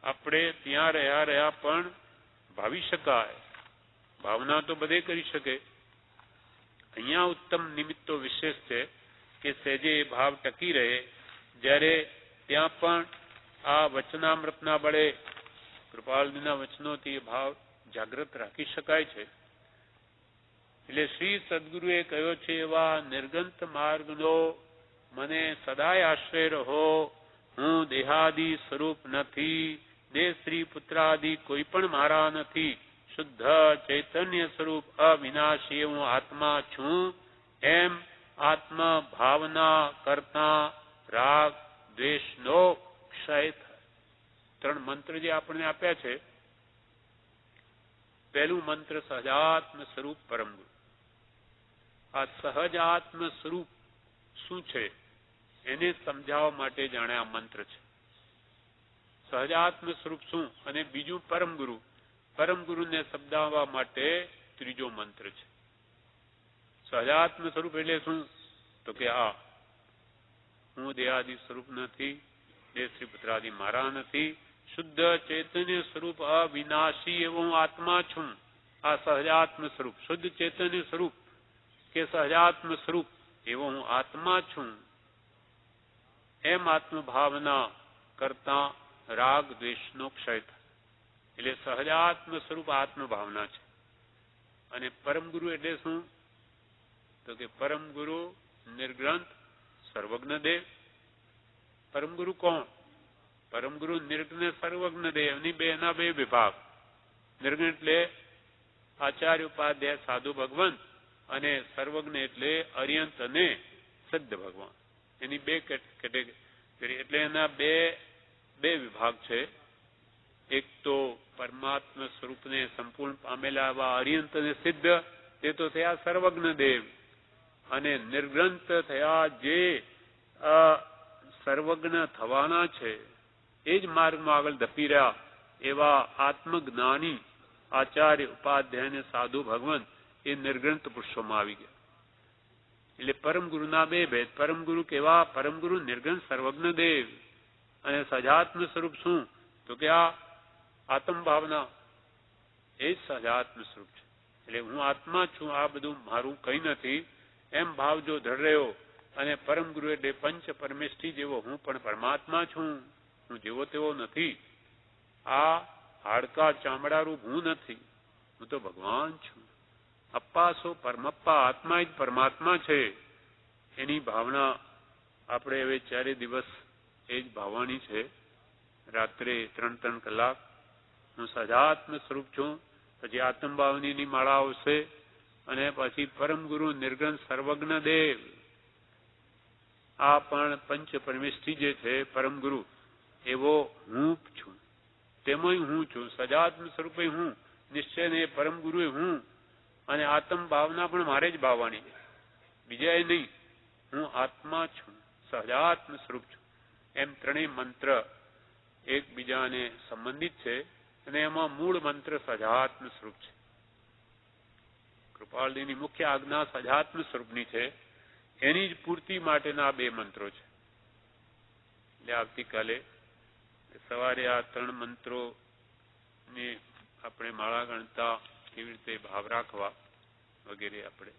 આપણે ત્યાં રહ્યા પણ ભાવી શકાય. ભાવના તો બધે કરી શકે, અહીંયા ઉત્તમ નિમિત્તો વિશેષ છે કે સહેજે એ ભાવ ટકી રહે, જ્યારે ત્યાં પણ આ વચનામૃતના બળે કૃપાળજીના વચનોથી એ ભાવ જાગૃત રાખી શકાય છે. એટલે શ્રી સદગુરુએ કહ્યો છે, એવા નિર્ગંત માર્ગનો મને સદાય આશ્રય રહો. હું દેહાદિ સ્વરૂપ નથી, દેહ સ્ત્રી પુત્રાદિ કોઈ પણ મારા નથી. શુદ્ધ ચૈતન્ય સ્વરૂપ અવિનાશી હું આત્મા છું. એમ આત્મા ભાવના કરતા રાગ દ્વેષનો ક્ષય થાય. 3 મંત્ર જે આપણને આપ્યા છે, પહેલું મંત્ર સહજાત્મ સ્વરૂપ પરમ ગુરુ. આ સહજાત્મ સ્વરૂપ શું છે એને સમજાવવા માટે જાણે આ મંત્ર છે. સહજાત્મ સ્વરૂપ શું, અને બીજું પરમ ગુરુ. પરમ ગુરુને સમજાવવા માટે ત્રીજો મંત્ર છે. સહજાત્મ સ્વરૂપ એટલે શું, તો કે આ હું દેહાદિ સ્વરૂપ નથી, દેહ શ્રી પુત્રાદિ મારા નથી. શુદ્ધ ચૈતન્ય સ્વરૂપ અવિનાશી એવો હું આત્મા છું. આ સહજાત્મ સ્વરૂપ, શુદ્ધ ચૈતન્ય સ્વરૂપ કે સહજાત્મ સ્વરૂપ એવો હું આત્મા છું. એમ આત્મભાવના કરતા રાગ દ્વેષનો ક્ષય થાય. એટલે સહજાત્મ સ્વરૂપ આત્મભાવના છે. અને પરમ ગુરુ એટલે શું, તો કે પરમ ગુરુ નિર્ગ્રંથ સર્વજ્ઞ દેવ. પરમ ગુરુ કોણ? પરમ ગુરુ નિર્ગ્રંથ સર્વજ્ઞ દેવ. એના બે વિભાગ. નિર્ગ્રંથ એટલે આચાર્ય ઉપાધ્યાય સાધુ ભગવાન, અને સર્વજ્ઞ એટલે અર્યંત અને સિદ્ધ ભગવાન. એની બે કેટેગરી. એટલે એના બે વિભાગ છે. એક તો પરમાત્મા સ્વરૂપને સંપૂર્ણ પામેલા એવા અર્યંત અને સિદ્ધ, તે તો થયા સર્વજ્ઞ દેવ. અને નિર્ગ્રંથ થયા જે સર્વજ્ઞ થવાના છે, એ જ માર્ગમાં આગળ ધપી રહ્યા એવા આત્મજ્ઞાની આચાર્ય ઉપાધ્યાય અને સાધુ ભગવાન, એ નિર્ગ્રંથ પુરુષોમાં આવી ગયા. એટલે પરમ ગુરુના બે ભેદ. પરમ ગુરુ કેવા? પરમ ગુરુ નિર્ગ્રંથ સર્વજ્ઞ દેવ. અને સહજાત્મ સ્વરૂપ શું, તો કે આ આત્મ ભાવના, એ જ સહજાત્મ સ્વરૂપ છે. એટલે હું આત્મા છું, આ બધું મારું કંઈ નથી, એમ ભાવ જો દ્રઢ રહ્યો. અને પરમ ગુરુ એટલે પંચ પરમેષ્ઠી જેવો હું પણ પરમાત્મા છું, હું જેવો તેવો નથી. આ હાડકા ચામડારૂપ હું નથી, હું તો ભગવાન છું. અપ્પા સો પરમપ્પા, આત્મા જ પરમાત્મા છે. એની ભાવના આપણે હવે 4 દિવસ એ જ ભાવવાની છે. રાત્રે 3 કલાક હું સહજાત્મ સ્વરૂપ છું. પછી આત્મભાવની માળા આવશે, અને પછી પરમ ગુરુ નિર્ગ્રંથ સર્વજ્ઞ દેવ. આ પણ પંચ પરમેષ્ઠી જે છે પરમ ગુરુ, એવો હું છું. તેમાં હું છું. સહજાત્મ સ્વરૂપે હું, નિશ્ચય ને પરમ ગુરુ હું. અને આત્મ ભાવના પણ મારે જ ભાવવાની, બીજા નહીં. હું આત્મા છું, સહજાત્મ સ્વરૂપ છું. એમ ત્રણેય મંત્ર એકબીજાને સંબંધિત છે, અને એમાં મૂળ મંત્ર સહજાત્મ સ્વરૂપ છે. કૃપાળજીની મુખ્ય આજ્ઞા સહજાત્મ સ્વરૂપની છે. એની જ પૂર્તિ માટેના 2 મંત્રો છે. એટલે આવતીકાલે સવારે આ 3 મંત્રોની આપણે માળા ગણતા કેવી રીતે ભાવ રાખવા વગેરે આપણે